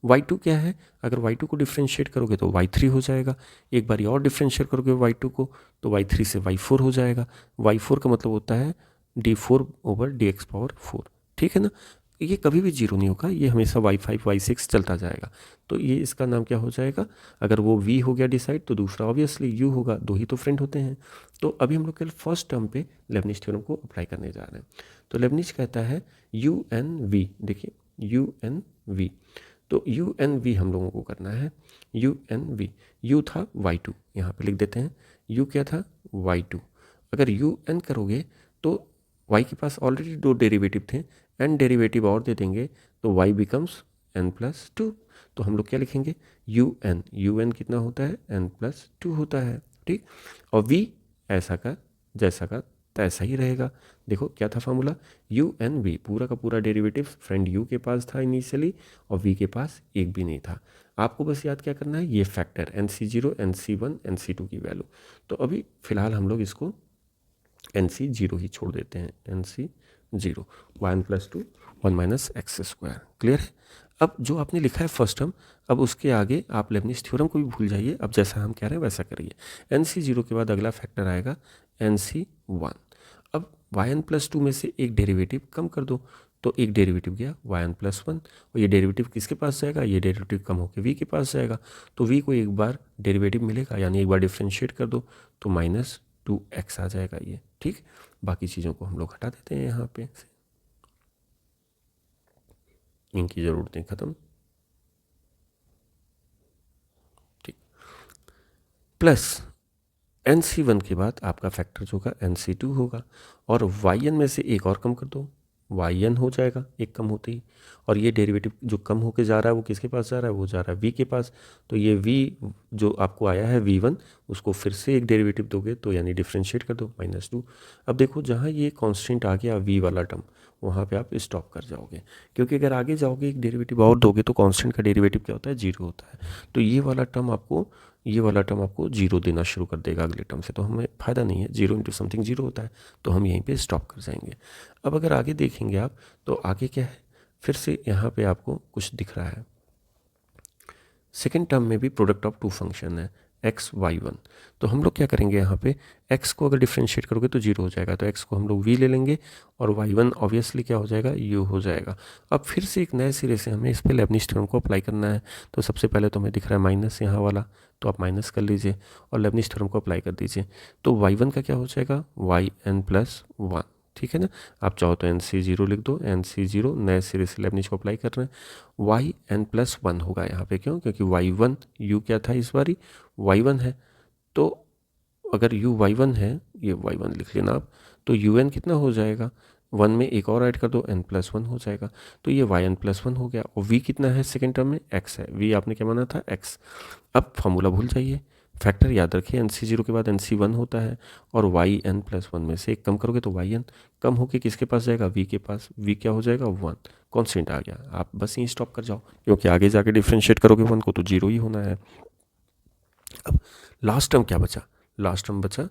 y2 क्या है, अगर y2 को डिफ्रेंशिएट करोगे तो y3 हो जाएगा, एक बार और डिफ्रेंशिएट करोगे y2 को तो y3 से y4 हो जाएगा। y4 का मतलब होता है d4 ओवर dx पावर 4, ठीक है ना। ये कभी भी जीरो नहीं होगा, ये हमेशा y5 y6 चलता जाएगा। तो ये इसका नाम क्या हो जाएगा, अगर वो v हो गया डिसाइड तो दूसरा ऑब्वियसली u होगा, दो ही तो फ्रेंड होते हैं। तो अभी हम लोग केवल फर्स्ट टर्म पे लेबनिज थ्योरम को अप्लाई करने जा रहे हैं। तो लेबनिज कहता है यू एन वी, देखिए यू एन वी, तो यू एन वी हम लोगों को करना है। यू एन वी, यू था y2, यहाँ पे लिख देते हैं u क्या था y2। अगर यू एन करोगे तो y के पास ऑलरेडी दो डेरिवेटिव थे, एन डेरिवेटिव और दे देंगे तो y बिकम्स n+2। तो हम लोग क्या लिखेंगे, यू एन कितना होता है, n+2 होता है, ठीक। और v ऐसा का जैसा का तैसा ही रहेगा। देखो क्या था फॉर्मूला, यू एन वी, पूरा का पूरा डेरिवेटिव फ्रेंड u के पास था इनिशियली, और v के पास एक भी नहीं था। आपको बस याद क्या करना है, ये फैक्टर nc0 nc1 nc2 की वैल्यू। तो अभी फ़िलहाल हम लोग इसको nc0 ही छोड़ देते हैं, nc0 y+2 1 minus x square, clear है। अब जो आपने लिखा है फर्स्ट टर्म, अब उसके आगे आप लेबनिज थ्योरम को भी भूल जाइए, अब जैसा हम कह रहे हैं वैसा करिए। nc0 के बाद अगला फैक्टर आएगा nc1। अब yn+2 में से एक डेरिवेटिव कम कर दो, तो एक डेरिवेटिव गया yn+1, और ये डेरिवेटिव किसके पास जाएगा, ये डेरिवेटिव कम होकर v के पास जाएगा। तो v को एक बार डेरिवेटिव मिलेगा, यानी एक बार डिफ्रेंशिएट कर दो तो -2x आ जाएगा ये, ठीक। बाकी चीज़ों को हम लोग हटा देते हैं यहाँ पे, इनकी ज़रूरतें ख़त्म, ठीक। प्लस nc1 के बाद आपका फैक्टर जो होगा nc2 होगा, और yn में से एक और कम कर दो वाई एन हो जाएगा एक कम होते ही, और ये डेरिवेटिव जो कम होके जा रहा है वो किसके पास जा रहा है, वो जा रहा है वी के पास। तो ये वी जो आपको आया है वी1, उसको फिर से एक डेरिवेटिव दोगे तो यानी डिफ्रेंशिएट कर दो -2। अब देखो जहाँ ये कांस्टेंट आ गया वी वाला टर्म, वहाँ पे आप स्टॉप कर जाओगे, क्योंकि अगर आगे जाओगे एक डेरिवेटिव और दोगे तो कांस्टेंट का डेरिवेटिव क्या होता है, जीरो होता है। तो ये वाला टर्म आपको जीरो देना शुरू कर देगा अगले टर्म से, तो हमें फ़ायदा नहीं है, जीरो इंटू समथिंग जीरो होता है, तो हम यहीं पे स्टॉप कर जाएंगे। अब अगर आगे देखेंगे आप, तो आगे क्या है, फिर से यहाँ पे आपको कुछ दिख रहा है, सेकेंड टर्म में भी प्रोडक्ट ऑफ टू फंक्शन है एक्स वाई वन। तो हम लोग क्या करेंगे, यहाँ पे x को अगर डिफ्रेंशिएट करोगे तो जीरो हो जाएगा, तो x को हम लोग v ले लेंगे और y1 ऑब्वियसली क्या हो जाएगा, u हो जाएगा। अब फिर से एक नए सिरे से हमें इस पर लेबनिज़ थ्योरम को अप्लाई करना है। तो सबसे पहले तो हमें दिख रहा है माइनस यहाँ वाला, तो आप माइनस कर लीजिए और लेबनिज़ थ्योरम को अप्लाई कर दीजिए। तो y1 का क्या हो जाएगा, yn+1, ठीक है ना। आप चाहो तो NC0 लिख दो, NC0 नए सिरे से लेबनिज़ को अप्लाई कर रहे हैं, yn+1 होगा यहाँ पे, क्यों, क्योंकि y1 u क्या था इस बारी, y1 है। तो अगर u y1 है, ये y1 लिख लेना आप, तो un कितना हो जाएगा, 1 में एक और ऐड कर दो, n+1 हो जाएगा। तो ये yn+1 हो गया, और v कितना है सेकेंड टर्म में, x है, v आपने क्या माना था, x। अब फॉर्मूला भूल जाइए, फैक्टर याद रखिए, NC0 के बाद NC1 होता है, और yn+1 में से एक कम करोगे तो yn कम होके किसके पास जाएगा, v के पास, v क्या हो जाएगा, 1, कॉन्स्टेंट आ गया। आप बस यहीं स्टॉप कर जाओ, क्योंकि आगे जाके डिफ्रेंशिएट करोगे 1 को तो जीरो ही होना है। अब लास्ट टर्म क्या बचा, लास्ट टर्म बचा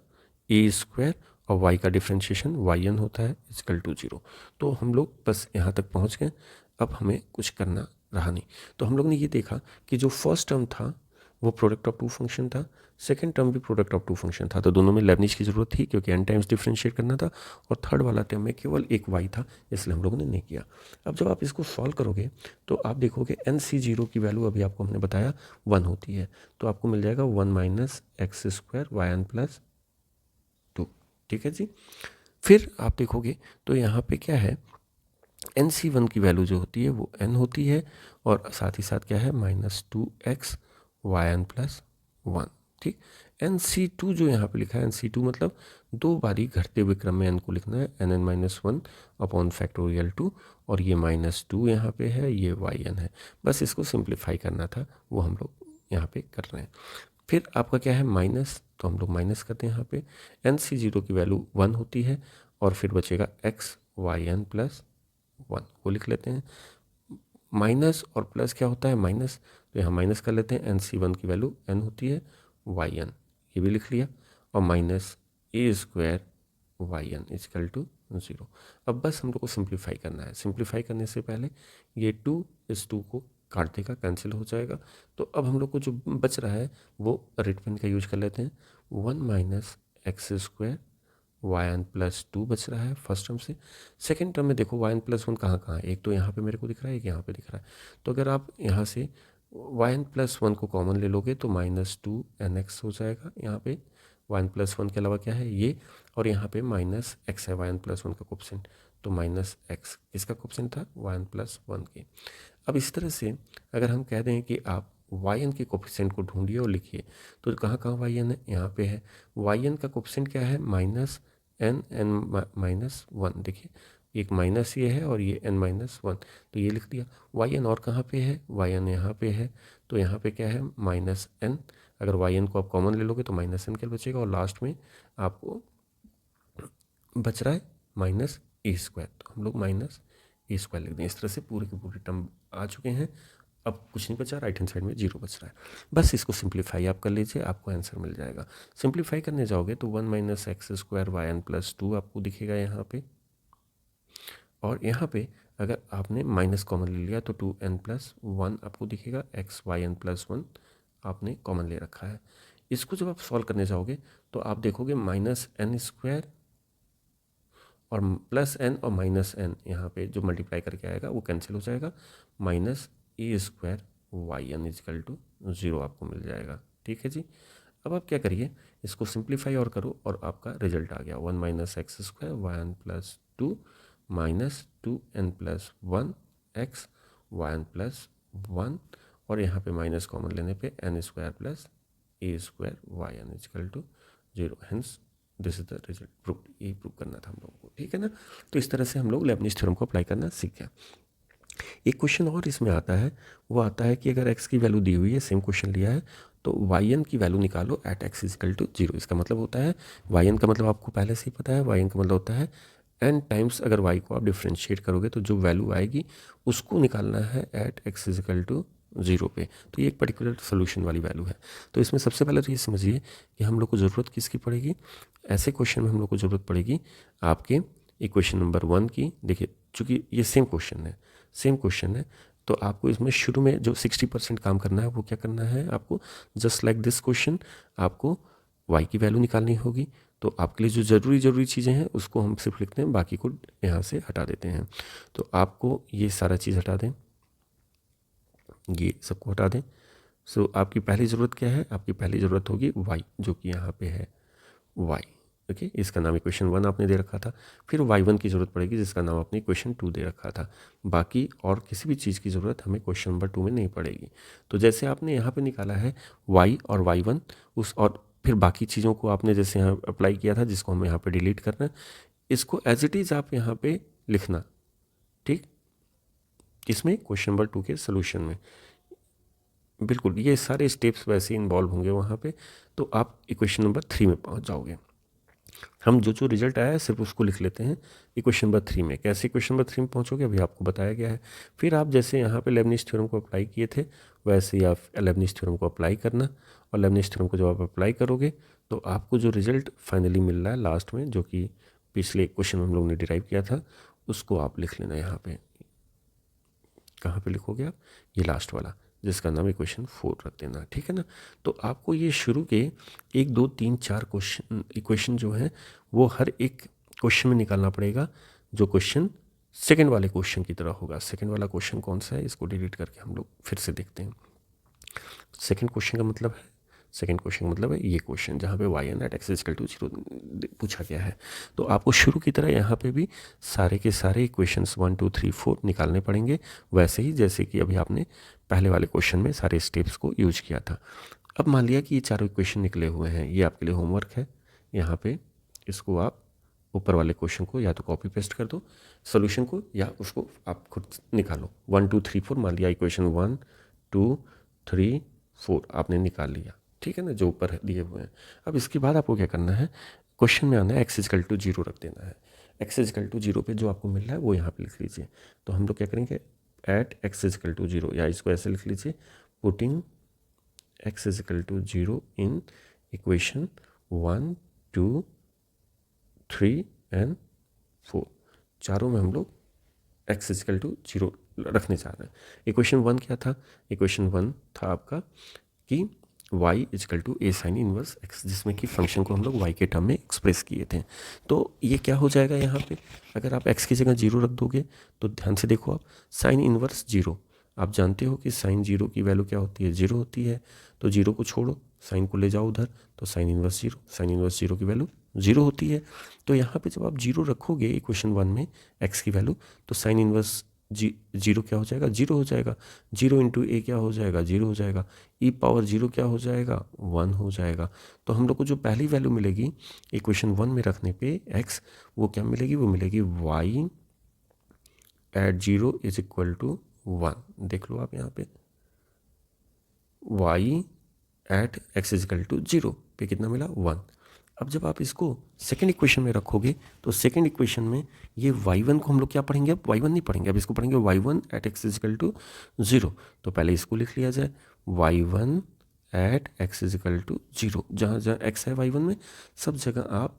a² और y का डिफ्रेंशिएशन yn होता है इक्वल टू 0। तो हम लोग बस यहाँ तक पहुँच गए, अब हमें कुछ करना रहा नहीं। तो हम लोग ने ये देखा कि जो फर्स्ट टर्म था वो प्रोडक्ट ऑफ टू फंक्शन था, सेकेंड टर्म भी प्रोडक्ट ऑफ टू फंक्शन था, तो दोनों में लेबनिज़ की ज़रूरत थी क्योंकि n टाइम्स डिफ्रेंशिएट करना था, और थर्ड वाला टर्म में केवल एक y था, इसलिए हम लोगों ने नहीं किया। अब जब आप इसको सॉल्व करोगे तो आप देखोगे NC0 की वैल्यू अभी आपको हमने बताया 1 होती है, तो आपको मिल जाएगा 1 - x² yn+2, ठीक है जी। फिर आप देखोगे तो यहाँ पे क्या है, NC1 की वैल्यू जो होती है वो n होती है, और साथ ही साथ क्या है, -2x yn+1, ठीक। NC2 जो यहाँ पे लिखा है, NC2 मतलब दो बारी घटते हुए क्रम में n को लिखना है, nn-1 अपॉन फैक्टोरियल 2, और ये -2 यहाँ पे है, ये yn है, बस इसको सिंप्लीफाई करना था, वो हम लोग यहाँ पे कर रहे हैं। फिर आपका क्या है, माइनस, तो हम लोग माइनस करते हैं यहाँ पे, NC0 की वैल्यू 1 होती है, और फिर बचेगा x yn+1, वो लिख लेते हैं। माइनस और प्लस क्या होता है, माइनस, तो यहाँ माइनस कर लेते हैं, NC1 की वैल्यू n होती है, yn, ये भी लिख लिया, और -a² yn इक्वल टू 0। अब बस हम लोग को सिंप्लीफाई करना है, सिंप्लीफाई करने से पहले ये 2 इस 2 को काट देगा, कैंसिल हो जाएगा। तो अब हम लोग को जो बच रहा है वो रेड पेन का यूज कर लेते हैं, 1 - x² yn+2 बच रहा है फर्स्ट टर्म से। सेकेंड टर्म में देखो yn+1 कहाँ कहाँ है, एक तो यहाँ पे मेरे को दिख रहा है, एक यहाँ पे दिख रहा है। तो अगर आप यहाँ से yn+1 को कॉमन ले लोगे तो -2nx हो जाएगा, यहाँ पे yn+1 के अलावा क्या है ये, और यहाँ पे -x है yn+1 का कोफिशिएंट, तो -x इसका कोफिशिएंट था yn+1 के। अब इस तरह से अगर हम कह दें कि आप yn के कोफिशिएंट को ढूंढिए और लिखिए, तो कहाँ कहाँ yn है, यहाँ पे है। yn का कोफिशिएंट क्या है, -n(n-1), देखिए एक माइनस ये है और ये n-1, तो ये लिख दिया। yn और कहाँ पे है, yn यहाँ पे है, तो यहाँ पे क्या है, -n। अगर yn को आप कॉमन ले लोगे तो -n क्या बचेगा, और लास्ट में आपको बच रहा है -a², तो हम लोग -a² लिख दें। इस तरह से पूरे के पूरे टर्म आ चुके हैं, अब कुछ नहीं बचा, राइट हैंड साइड में 0 बच रहा है। बस इसको सिंप्लीफाई आप कर लीजिए, आपको आंसर मिल जाएगा। सिंप्लीफाई करने जाओगे तो 1 - x² yn+2 आपको दिखेगा यहाँ पे, और यहाँ पे अगर आपने माइनस कॉमन ले लिया तो 2n+1 आपको दिखेगा, x yn+1 आपने कॉमन ले रखा है। इसको जब आप सॉल्व करने जाओगे तो आप देखोगे -n² और +n और -n यहाँ पे जो मल्टीप्लाई करके आएगा वो कैंसिल हो जाएगा, -a² yn इक्वल टू 0 आपको मिल जाएगा, ठीक है जी। अब आप क्या करिए, इसको सिंप्लीफाई और करो, और आपका रिजल्ट आ गया 1 - x² yn+2 -2n+1 x yn+1, और यहाँ पे माइनस कॉमन लेने पे n² + a² yn equal to 0, hence this is the result prove, ये प्रूव करना था हम लोगों को, ठीक है ना। तो इस तरह से हम लोग लेबनिज़ थ्योरम को अप्लाई करना सीख गया। एक क्वेश्चन और इसमें आता है, वो आता है कि अगर एक्स की वैल्यू दी हुई है, सेम क्वेश्चन लिया है, तो वाई एन की वैल्यू निकालो एट एक्स इजिकल टू 0। इसका मतलब होता है वाई एन का मतलब आपको पहले से ही पता है, वाई एन का मतलब होता है एन टाइम्स अगर वाई को आप डिफ्रेंशिएट करोगे तो जो वैल्यू आएगी उसको निकालना है एट एक्स इजिकल टू 0 पे। तो ये एक पर्टिकुलर सोल्यूशन वाली वैल्यू है। तो इसमें सबसे पहले तो ये समझिए कि हम लोग को ज़रूरत किसकी पड़ेगी। ऐसे क्वेश्चन में हम लोग को ज़रूरत पड़ेगी आपके इक्वेशन नंबर 1 की। देखिए चूँकि ये सेम क्वेश्चन है तो आपको इसमें शुरू में जो 60% काम करना है वो क्या करना है, आपको जस्ट लाइक दिस क्वेश्चन आपको y की वैल्यू निकालनी होगी। तो आपके लिए जो ज़रूरी चीज़ें हैं उसको हम सिर्फ लिखते हैं, बाकी को यहाँ से हटा देते हैं। तो आपको ये सारा चीज़ हटा दें, ये सबको हटा दें। सो आपकी पहली ज़रूरत क्या है, आपकी पहली ज़रूरत होगी y, जो कि यहाँ पे है y। ओके, इसका नाम इक्वेशन 1 आपने दे रखा था। फिर y1 की ज़रूरत पड़ेगी जिसका नाम आपने इक्वेशन 2 दे रखा था। बाकी और किसी भी चीज़ की ज़रूरत हमें क्वेश्चन नंबर 2 में नहीं पड़ेगी। तो जैसे आपने यहाँ पे निकाला है y और y1 और फिर बाकी चीज़ों को आपने जैसे यहाँ अप्लाई किया था, जिसको हमें यहाँ पे डिलीट करना, इसको एज इट इज़ आप यहाँ पे लिखना, ठीक। इसमें क्वेश्चन नंबर 2 के सोल्यूशन में बिल्कुल ये सारे स्टेप्स वैसे इन्वॉल्व होंगे वहाँ पे। तो आप इक्वेशन नंबर 3 में पहुँच जाओगे। हम जो रिजल्ट आया है सिर्फ उसको लिख लेते हैं इक्वेशन नंबर 3 में। कैसे इक्वेशन नंबर 3 में पहुँचोगे अभी आपको बताया गया है। फिर आप जैसे यहाँ पे लेबनिज़ थ्योरम को अप्लाई किए थे वैसे ही आप लेबनिज़ थ्योरम को अप्लाई करना, और लेबनिज़ थ्योरम को जब आप अप्लाई करोगे तो आपको जो रिजल्ट फाइनली मिल रहा है लास्ट में, जो कि पिछले क्वेश्चन में हम लोग ने डिराइव किया था, उसको आप लिख लेना यहाँ पे। कहाँ पे लिखोगे आप, ये लास्ट वाला जिसका नाम इक्वेशन 4 रख देना, ठीक है ना। तो आपको ये शुरू के 1 2 3 4 इक्वेशन जो है वो हर एक क्वेश्चन में निकालना पड़ेगा, जो क्वेश्चन सेकंड वाले क्वेश्चन की तरह होगा। सेकंड वाला क्वेश्चन कौन सा है, इसको डिलीट करके हम लोग फिर से देखते हैं। सेकंड क्वेश्चन का मतलब है ये क्वेश्चन जहाँ पे y n at x equal to 0 पूछा गया है। तो आपको शुरू की तरह यहाँ पे भी सारे के सारे इक्वेशंस 1 2 3 4 निकालने पड़ेंगे, वैसे ही जैसे कि अभी आपने पहले वाले क्वेश्चन में सारे स्टेप्स को यूज किया था। अब मान लिया कि ये चारों इक्वेशन निकले हुए हैं, ये आपके लिए होमवर्क है। यहाँ पे इसको आप ऊपर वाले क्वेश्चन को या तो कॉपी पेस्ट कर दो सोल्यूशन को, या उसको आप खुद निकालो। 1 2 3 4 मान लिया इक्वेशन 1 2 3 4 आपने निकाल लिया, ठीक है ना, जो ऊपर दिए हुए हैं। अब इसके बाद आपको क्या करना है, क्वेश्चन में आना है एक्स इक्वल टू 0 रख देना है। एक्स इक्वल टू 0 पे जो आपको मिल रहा है वो यहाँ पे लिख लीजिए। तो हम लोग क्या करेंगे, एट एक्स इक्वल टू 0, या इसको ऐसे लिख लीजिए, putting x equal to 0 in equation 1 2 3 and 4। चारों में हम लोग एक्स इक्वल टू 0 रखने जा रहे हैं। इक्वेशन 1 क्या था, इक्वेशन 1 था आपका कि y equal to a sine inverse x, जिसमें कि फंक्शन को हम लोग y के टर्म में एक्सप्रेस किए थे। तो ये क्या हो जाएगा यहाँ पे, अगर आप x की जगह 0 रख दोगे तो ध्यान से देखो आप, साइन इनवर्स 0, आप जानते हो कि साइन 0 की वैल्यू क्या होती है, 0 होती है। तो 0 को छोड़ो, साइन को ले जाओ उधर, तो साइन इनवर्स 0, साइन इनवर्स 0 की वैल्यू 0 होती है। तो यहाँ पे जब आप 0 रखोगे इक्वेशन 1 में x की वैल्यू, तो साइन इनवर्स 0 क्या हो जाएगा, 0 हो जाएगा। 0 इंटू ए क्या हो जाएगा, 0 हो जाएगा। ई पावर 0 क्या हो जाएगा, 1 हो जाएगा। तो हम लोग को जो पहली वैल्यू मिलेगी इक्वेशन 1 में रखने पे x, वो क्या मिलेगी, वो मिलेगी y at 0 is equal to 1। देख लो आप यहाँ पे y at x is equal to 0 पे कितना मिला, 1। अब जब आप इसको सेकेंड इक्वेशन में रखोगे तो सेकेंड इक्वेशन में ये y1 को हम लोग क्या पढ़ेंगे, अब y1 नहीं पढ़ेंगे, अब इसको पढ़ेंगे y1 eight x is equal to 0। तो पहले इसको लिख लिया जाए, y1 eight x is equal to 0, जहाँ जहाँ x है y1 में सब जगह आप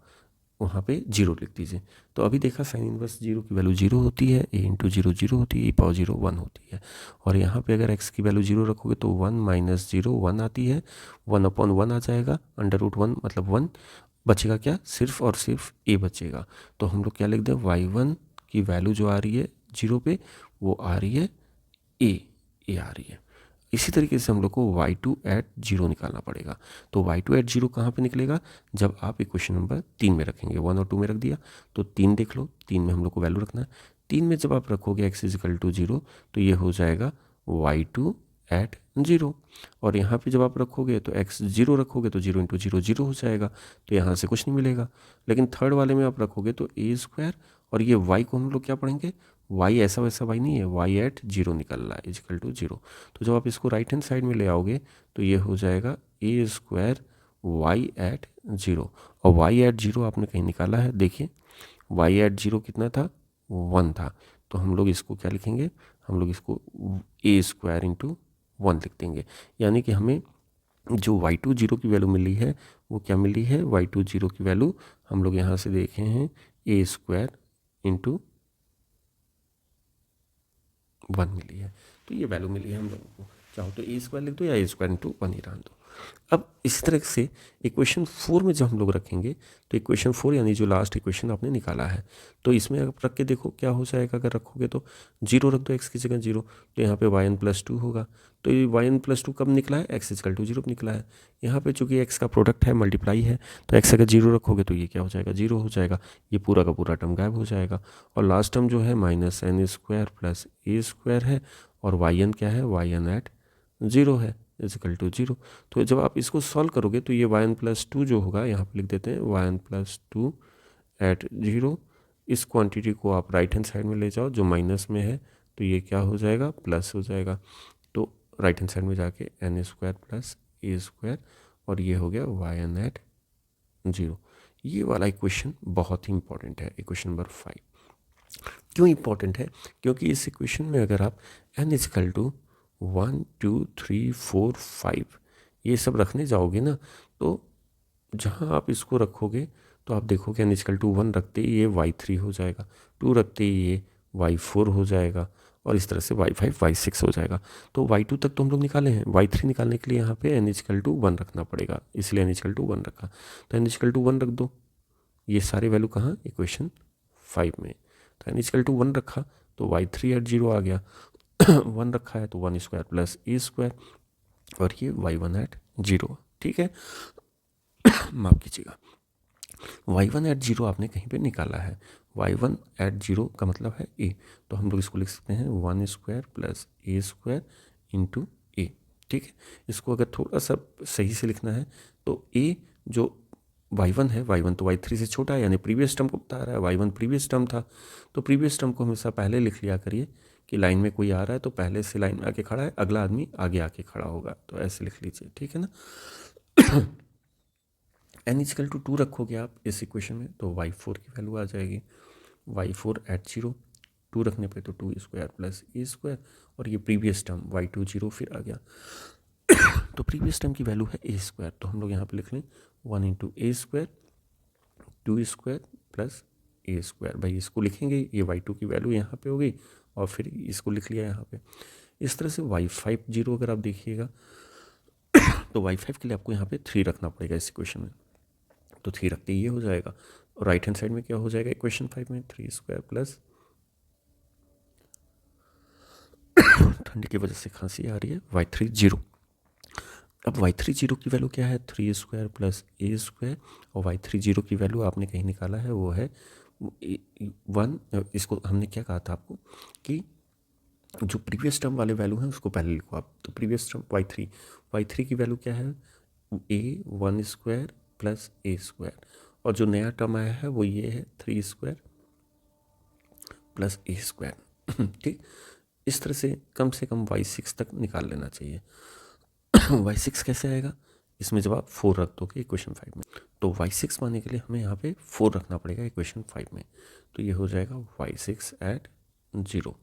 वहाँ पे 0 लिख दीजिए। तो अभी देखा साइन इनवर्स 0 की वैल्यू 0 होती है, a इंटू 0 0 होती है, e पावर 0 1 होती है। और यहाँ पे अगर x की वैल्यू 0 रखोगे तो 1 माइनस 0 1 आती है, 1 अपॉन 1 आ जाएगा, अंडर रूट 1 मतलब 1, बचेगा क्या, सिर्फ और सिर्फ a बचेगा। तो हम लोग क्या लिख दें, y1 की वैल्यू जो आ रही है 0 पे वो आ रही है a आ रही है। इसी तरीके से हम लोग को y2 एट 0 निकालना पड़ेगा। तो y2 एट 0 कहाँ पे निकलेगा, जब आप इक्वेशन नंबर 3 में रखेंगे। 1 और 2 में रख दिया तो 3 देख लो, 3 में हम लोग को वैल्यू रखना है। 3 में जब आप रखोगे x इजिकल टू 0 तो ये हो जाएगा y2 एट जीरो। और यहाँ पे जब आप रखोगे तो x जीरो रखोगे तो जीरो इंटू जीरो जीरो हो जाएगा, तो यहाँ से कुछ नहीं मिलेगा। लेकिन थर्ड वाले में आप रखोगे तो ए स्क्वायर, और ये y को हम लोग क्या पढ़ेंगे, y ऐसा वैसा y नहीं है, y एट जीरो निकल रहा है इजिकल टू जीरो। तो जब आप इसको राइट हैंड साइड में ले आओगे तो ये हो जाएगा ए स्क्वायर वाई एट जीरो। और y एट जीरो आपने कहीं निकाला है, देखिए y एट जीरो कितना था, 1 था। तो हम लोग इसको क्या लिखेंगे, हम लोग इसको ए स्क्वायर इंटू 1 लिख देंगे। यानी कि हमें जो y2 जीरो की वैल्यू मिली है वो क्या मिली है, y2 जीरो की वैल्यू हम लोग यहाँ से देखे हैं ए स्क्वायर इंटू 1 मिली है। तो ये वैल्यू मिली है हम लोगों को, चाहो तो ए स्क्वायर लिख दो या ए स्क्वायर इंटू 1 ही रहने दो। अब इसी तरह से इक्वेशन 4 में जब हम लोग रखेंगे तो इक्वेशन 4 यानी जो लास्ट इक्वेशन आपने निकाला है, तो इसमें आप रख के देखो क्या हो जाएगा। अगर रखोगे तो जीरो रख दो एक्स की जगह जीरो, तो यहाँ पे वाई एन प्लस टू होगा। तो ये वाई एन प्लस टू कब निकला है, एक्स इजकल टू जीरो निकला है। यहाँ पे चूंकि एक्स का प्रोडक्ट है, मल्टीप्लाई है, तो एक्स अगर जीरो रखोगे तो ये क्या हो जाएगा, जीरो हो जाएगा। ये पूरा का पूरा टर्म गायब हो जाएगा। और लास्ट टर्म जो है minus n square plus a square है, और वाई एन क्या है, वाई एन एट जीरो है इजिकल टू जीरो। तो जब आप इसको सॉल्व करोगे तो ये वाई एन प्लस टू जो होगा, यहाँ पे लिख देते हैं y n plus two at zero. इस क्वांटिटी को आप राइट हैंड साइड में ले जाओ, जो माइनस में है तो ये क्या हो जाएगा, प्लस हो जाएगा। तो राइट हैंड साइड में जाके N square plus a square, और ये हो गया वाई एन एट जीरो। ये वाला इक्वेशन बहुत ही इंपॉर्टेंट है, इक्वेशन नंबर 5। क्यों इंपॉर्टेंट है, क्योंकि इस इक्वेशन में अगर आप एन इजकल टू 1 2 3 4 5 ये सब रखने जाओगे ना, तो जहाँ आप इसको रखोगे तो आप देखोगे एन इजकल टू 1 रखते ही ये y3 हो जाएगा, 2 रखते ही ये y4 हो जाएगा, और इस तरह से y5 y6 हो जाएगा। तो y2 तक तो हम लोग निकाले हैं, y3 निकालने के लिए यहाँ पे एन इजकल टू 1 रखना पड़ेगा, इसलिए एन इजकल टू 1 रखा। तो एन इजकल टू 1 रख दो, ये सारे वैल्यू कहाँ, इक्वेशन 5 में। तो एन इजकल टू 1 रखा तो y3 एट जीरो आ गया। 1 रखा है तो 1 स्क्वायर प्लस ए स्क्वायर, और ये y1 एट जीरो। ठीक है, माफ कीजिएगा, y1 एट जीरो आपने कहीं पे निकाला है, y1 एट जीरो का मतलब है a, तो हम लोग इसको लिख सकते हैं 1 square plus a square into ए। ठीक है, इसको अगर थोड़ा सा सही से लिखना है तो a जो y1 है, y1 तो y3 से छोटा है, यानी प्रीवियस टर्म को बता रहा है, y1 प्रीवियस टर्म था। तो प्रीवियस टर्म को हमेशा पहले लिख लिया करिए कि लाइन में कोई आ रहा है तो पहले से लाइन में आके खड़ा है, अगला आदमी आगे आके खड़ा होगा, तो ऐसे लिख लीजिए। ठीक है ना। एन इजकल टू 2 रखोगे आप इस इक्वेशन में तो y4 की वैल्यू आ जाएगी, y4 एट जीरो, 2 रखने पे तो 2 स्क्वायर प्लस ए स्क्वायर, और ये प्रीवियस टर्म y2 जीरो फिर आ गया। तो प्रीवियस टर्म की वैल्यू है ए स्क्वायर, तो हम लोग यहाँ पे लिख लें 1 into A square 2 square plus a square. भाई इसको लिखेंगे, ये y2 की वैल्यू यहाँ पे हो गई, और फिर इसको लिख लिया यहाँ पे। इस तरह से y5 जीरो अगर आप देखिएगा तो y5 के लिए आपको यहाँ पे 3 रखना पड़ेगा इस इक्वेशन में, तो 3 रखते ही ये हो जाएगा। और राइट हैंड साइड में क्या हो जाएगा इक्वेशन 5 में, 3 स्क्वायर प्लस, ठंड की वजह से खांसी आ रही है, y3 जीरो। अब y3 जीरो की वैल्यू क्या है, 3 स्क्वायर प्लस ए स्क्वायर, और y3 जीरो की वैल्यू आपने कहीं निकाला है वो है 1। इसको हमने क्या कहा था आपको कि जो प्रीवियस टर्म वाले वैल्यू हैं उसको पहले लिखो आप। तो प्रीवियस टर्म y3 की वैल्यू क्या है, a 1 square plus a square, और जो नया टर्म आया है वो ये है 3 स्क्वायर प्लस ए स्क्वायर। ठीक, इस तरह से कम y6 तक निकाल लेना चाहिए। y6 कैसे आएगा, इसमें जब आप 4 रख दोगे इक्वेशन 5 में, तो y6 पाने के लिए हमें यहाँ पे 4 रखना पड़ेगा इक्वेशन 5 में। तो ये हो जाएगा y6 एट जीरो,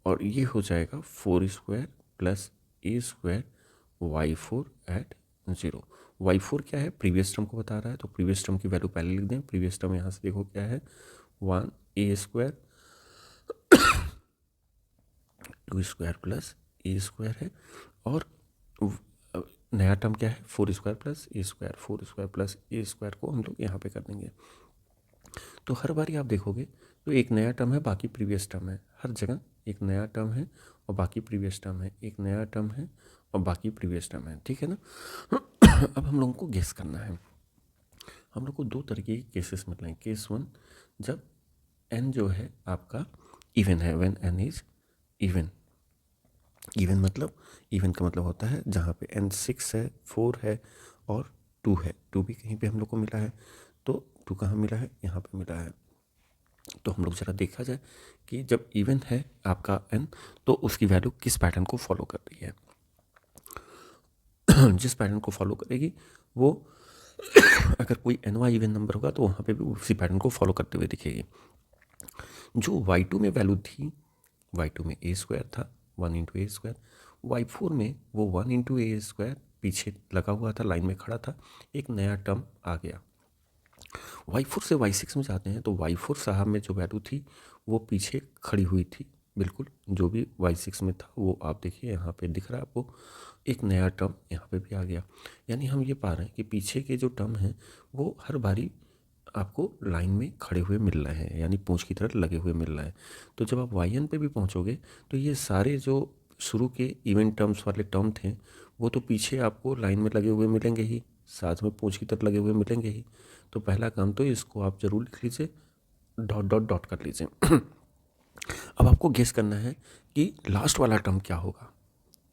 और ये हो जाएगा 4 square plus a square y4 at zero. y4 क्या है, प्रीवियस टर्म को बता रहा है, तो प्रीवियस टर्म की वैल्यू पहले लिख दें। प्रीवियस टर्म यहाँ से देखो क्या है, 1 ए square 2 square plus a square है, और नया टर्म क्या है, 4 square plus a square, 4 square plus a square को हम लोग यहाँ पे कर देंगे। तो हर बार आप देखोगे तो एक नया टर्म है, बाकी प्रीवियस टर्म है, हर जगह एक नया टर्म है और बाकी प्रीवियस टर्म है, एक नया टर्म है और बाकी प्रीवियस टर्म है। ठीक है ना। अब हम लोगों को गेस करना है, हम लोग को 2 तरीके के केसेस मिल रहे हैं। केस 1, जब n जो है आपका इवन है, when n is even, even का मतलब होता है जहाँ पे n 6 है, 4 है और 2 है। 2 भी कहीं पे हम लोग को मिला है, तो 2 कहाँ मिला है, यहाँ पे मिला है। तो हम लोग ज़रा देखा जाए कि जब इवन है आपका n, तो उसकी वैल्यू किस पैटर्न को फॉलो कर रही है। जिस पैटर्न को फॉलो करेगी वो अगर कोई ny इवन नंबर होगा तो वहाँ पे भी उसी पैटर्न को फॉलो करते हुए दिखेगी। जो y2 में वैल्यू थी, y2 में a स्क्वायर था 1 इंटू ए स्क्वायर, y4 में वो 1 इंटू ए स्क्वायर पीछे लगा हुआ था, लाइन में खड़ा था, एक नया टर्म आ गया। y4 से y6 में जाते हैं तो y4 साहब में जो वैल्यू थी वो पीछे खड़ी हुई थी, बिल्कुल जो भी y6 में था वो आप देखिए यहाँ पे दिख रहा है आपको, एक नया टर्म यहाँ पे भी आ गया। यानी हम ये पा रहे हैं कि पीछे के जो टर्म हैं वो हर बारी आपको लाइन में खड़े हुए मिल रहे हैं, यानी पूंछ की तरह लगे हुए मिल रहे हैं। तो जब आप yn पे भी पहुँचोगे तो ये सारे जो शुरू के इवेंट टर्म्स वाले टर्म थे वो तो पीछे आपको लाइन में लगे हुए मिलेंगे ही, साथ में पूंछ की तरह लगे हुए मिलेंगे ही। तो पहला काम तो इसको आप ज़रूर लिख लीजिए, डॉट डॉट डॉट कर लीजिए। अब आपको गेस करना है कि लास्ट वाला टर्म क्या होगा।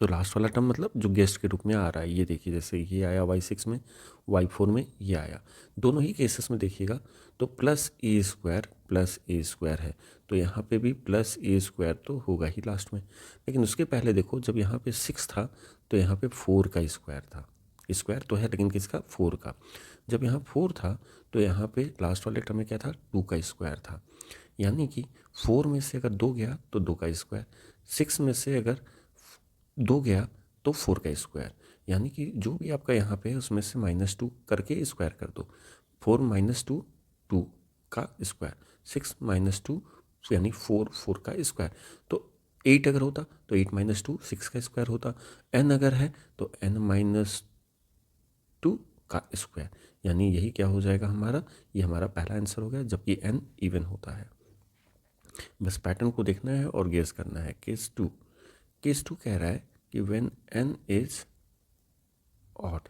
तो लास्ट वाला टर्म मतलब जो गेस्ट के रूप में आ रहा है, ये देखिए जैसे ये आया y6 में, y4 में ये आया, दोनों ही केसेस में देखिएगा तो प्लस ए स्क्वायर है, तो यहाँ पे भी प्लस ए स्क्वायर तो होगा ही लास्ट में। लेकिन उसके पहले देखो जब यहाँ पे 6 था तो यहाँ पे 4 का स्क्वायर था, स्क्वायर तो है लेकिन किसका, 4 का। जब यहाँ 4 था तो यहाँ पे लास्ट वाले टर्म में क्या था, 2 का स्क्वायर था। यानी कि 4 में से अगर 2 गया तो 2 का स्क्वायर, 6 में से अगर 2 गया तो 4 का स्क्वायर, यानी कि जो भी आपका यहाँ पे है उसमें से -2 करके स्क्वायर कर दो। 4 - 2 2 का स्क्वायर, 6 - 2 यानी 4 का स्क्वायर। तो 8 अगर होता तो 8 - 2 6 का स्क्वायर होता। n अगर है तो n - 2 का स्क्वायर, यानी यही क्या हो जाएगा हमारा, ये हमारा पहला आंसर हो गया, जबकि n इवन होता है। बस पैटर्न को देखना है और गेस करना है। केस 2 कह रहा है कि when n is odd,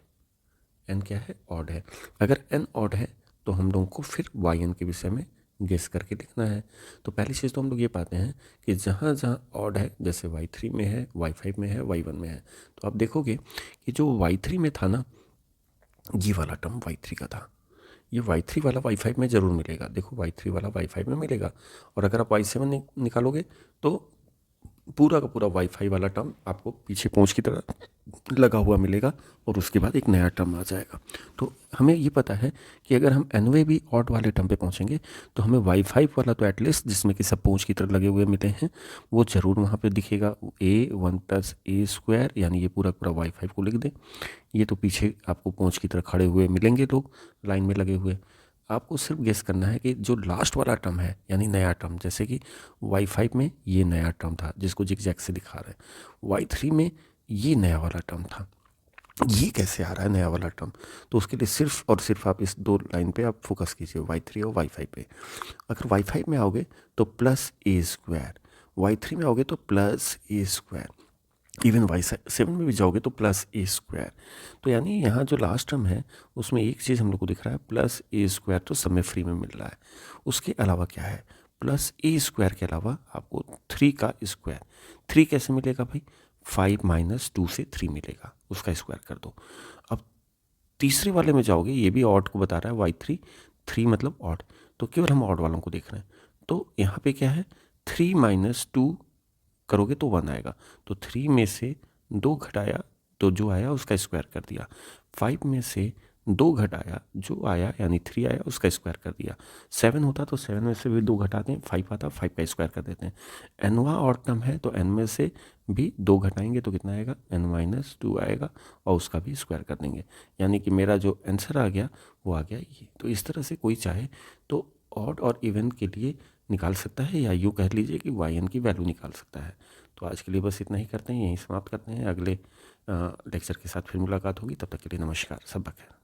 n क्या है, ऑड है। अगर n ऑड है तो हम लोगों को फिर yn के विषय में गेस करके लिखना है। तो पहली चीज़ तो हम लोग ये पाते हैं कि जहाँ जहाँ ऑड है, जैसे y3 में है, y5 में है, y1 में है, तो आप देखोगे कि जो y3 में था ना, ये वाला टर्म y3 का था, ये y3 वाला y5 में ज़रूर मिलेगा। देखो y3 वाला y5 में मिलेगा, और अगर आप y7 निकालोगे तो पूरा का पूरा y5 वाला टर्म आपको पीछे पूंछ की तरह लगा हुआ मिलेगा, और उसके बाद एक नया टर्म आ जाएगा। तो हमें ये पता है कि अगर हम एनवे भी ऑड वाले टर्म पे पहुंचेंगे तो हमें y5 वाला तो एटलीस्ट जिसमें कि सब पूंछ की तरह लगे हुए मिले हैं वो ज़रूर वहाँ पे दिखेगा, a1 + a स्क्वायर, यानी ये पूरा पूरा y5 को लिख दें। ये तो पीछे आपको पूंछ की तरह खड़े हुए मिलेंगे लोग लाइन में लगे हुए। आपको सिर्फ गेस करना है कि जो लास्ट वाला टर्म है यानी नया टर्म, जैसे कि y5 में ये नया टर्म था जिसको जिगजैग से दिखा रहे हैं, y3 में ये नया वाला टर्म था, ये कैसे आ रहा है नया वाला टर्म। तो उसके लिए सिर्फ और सिर्फ आप इस 2 लाइन पे आप फोकस कीजिए, y3 और y5 पे। अगर y5 में आओगे तो प्लस ए स्क्वायर, y3 में आओगे तो plus a square, even y7 में भी जाओगे तो प्लस ए स्क्वायर। तो यानी यहाँ जो लास्ट टर्म है उसमें एक चीज़ हम लोग को दिख रहा है, प्लस ए स्क्वायर तो सब में फ्री में मिल रहा है। उसके अलावा क्या है, प्लस ए स्क्वायर के अलावा आपको 3 का स्क्वायर, 3 कैसे मिलेगा भाई, 5 - 2 से 3 मिलेगा, उसका स्क्वायर कर दो। अब तीसरे वाले में जाओगे, ये भी ऑड को बता रहा है y3, 3 मतलब ऑड, तो केवल हम ऑड वालों को देख रहे हैं। तो यहाँ पे क्या है, 3 - 2 करोगे तो 1 आएगा, तो 3 में से 2 घटाया तो जो आया उसका स्क्वायर कर दिया, 5 में से 2 घटाया जो आया यानी 3 आया उसका स्क्वायर कर दिया। 7 होता तो 7 में से भी 2 घटाते हैं, 5 आता, 5 का स्क्वायर कर देते हैं। एनवा ऑड टर्म है तो n में से भी 2 घटाएंगे तो कितना आएगा, n - 2 आएगा, और उसका भी स्क्वायर कर देंगे। यानी कि मेरा जो आंसर आ गया वो आ गया ये। तो इस तरह से कोई चाहे तो ऑड और इवन के लिए निकाल सकता है, या यूँ कह लीजिए कि yn की वैल्यू निकाल सकता है। तो आज के लिए बस इतना ही करते हैं, यहीं समाप्त करते हैं। अगले लेक्चर के साथ फिर मुलाकात होगी, तब तक के लिए नमस्कार, सब बखैर।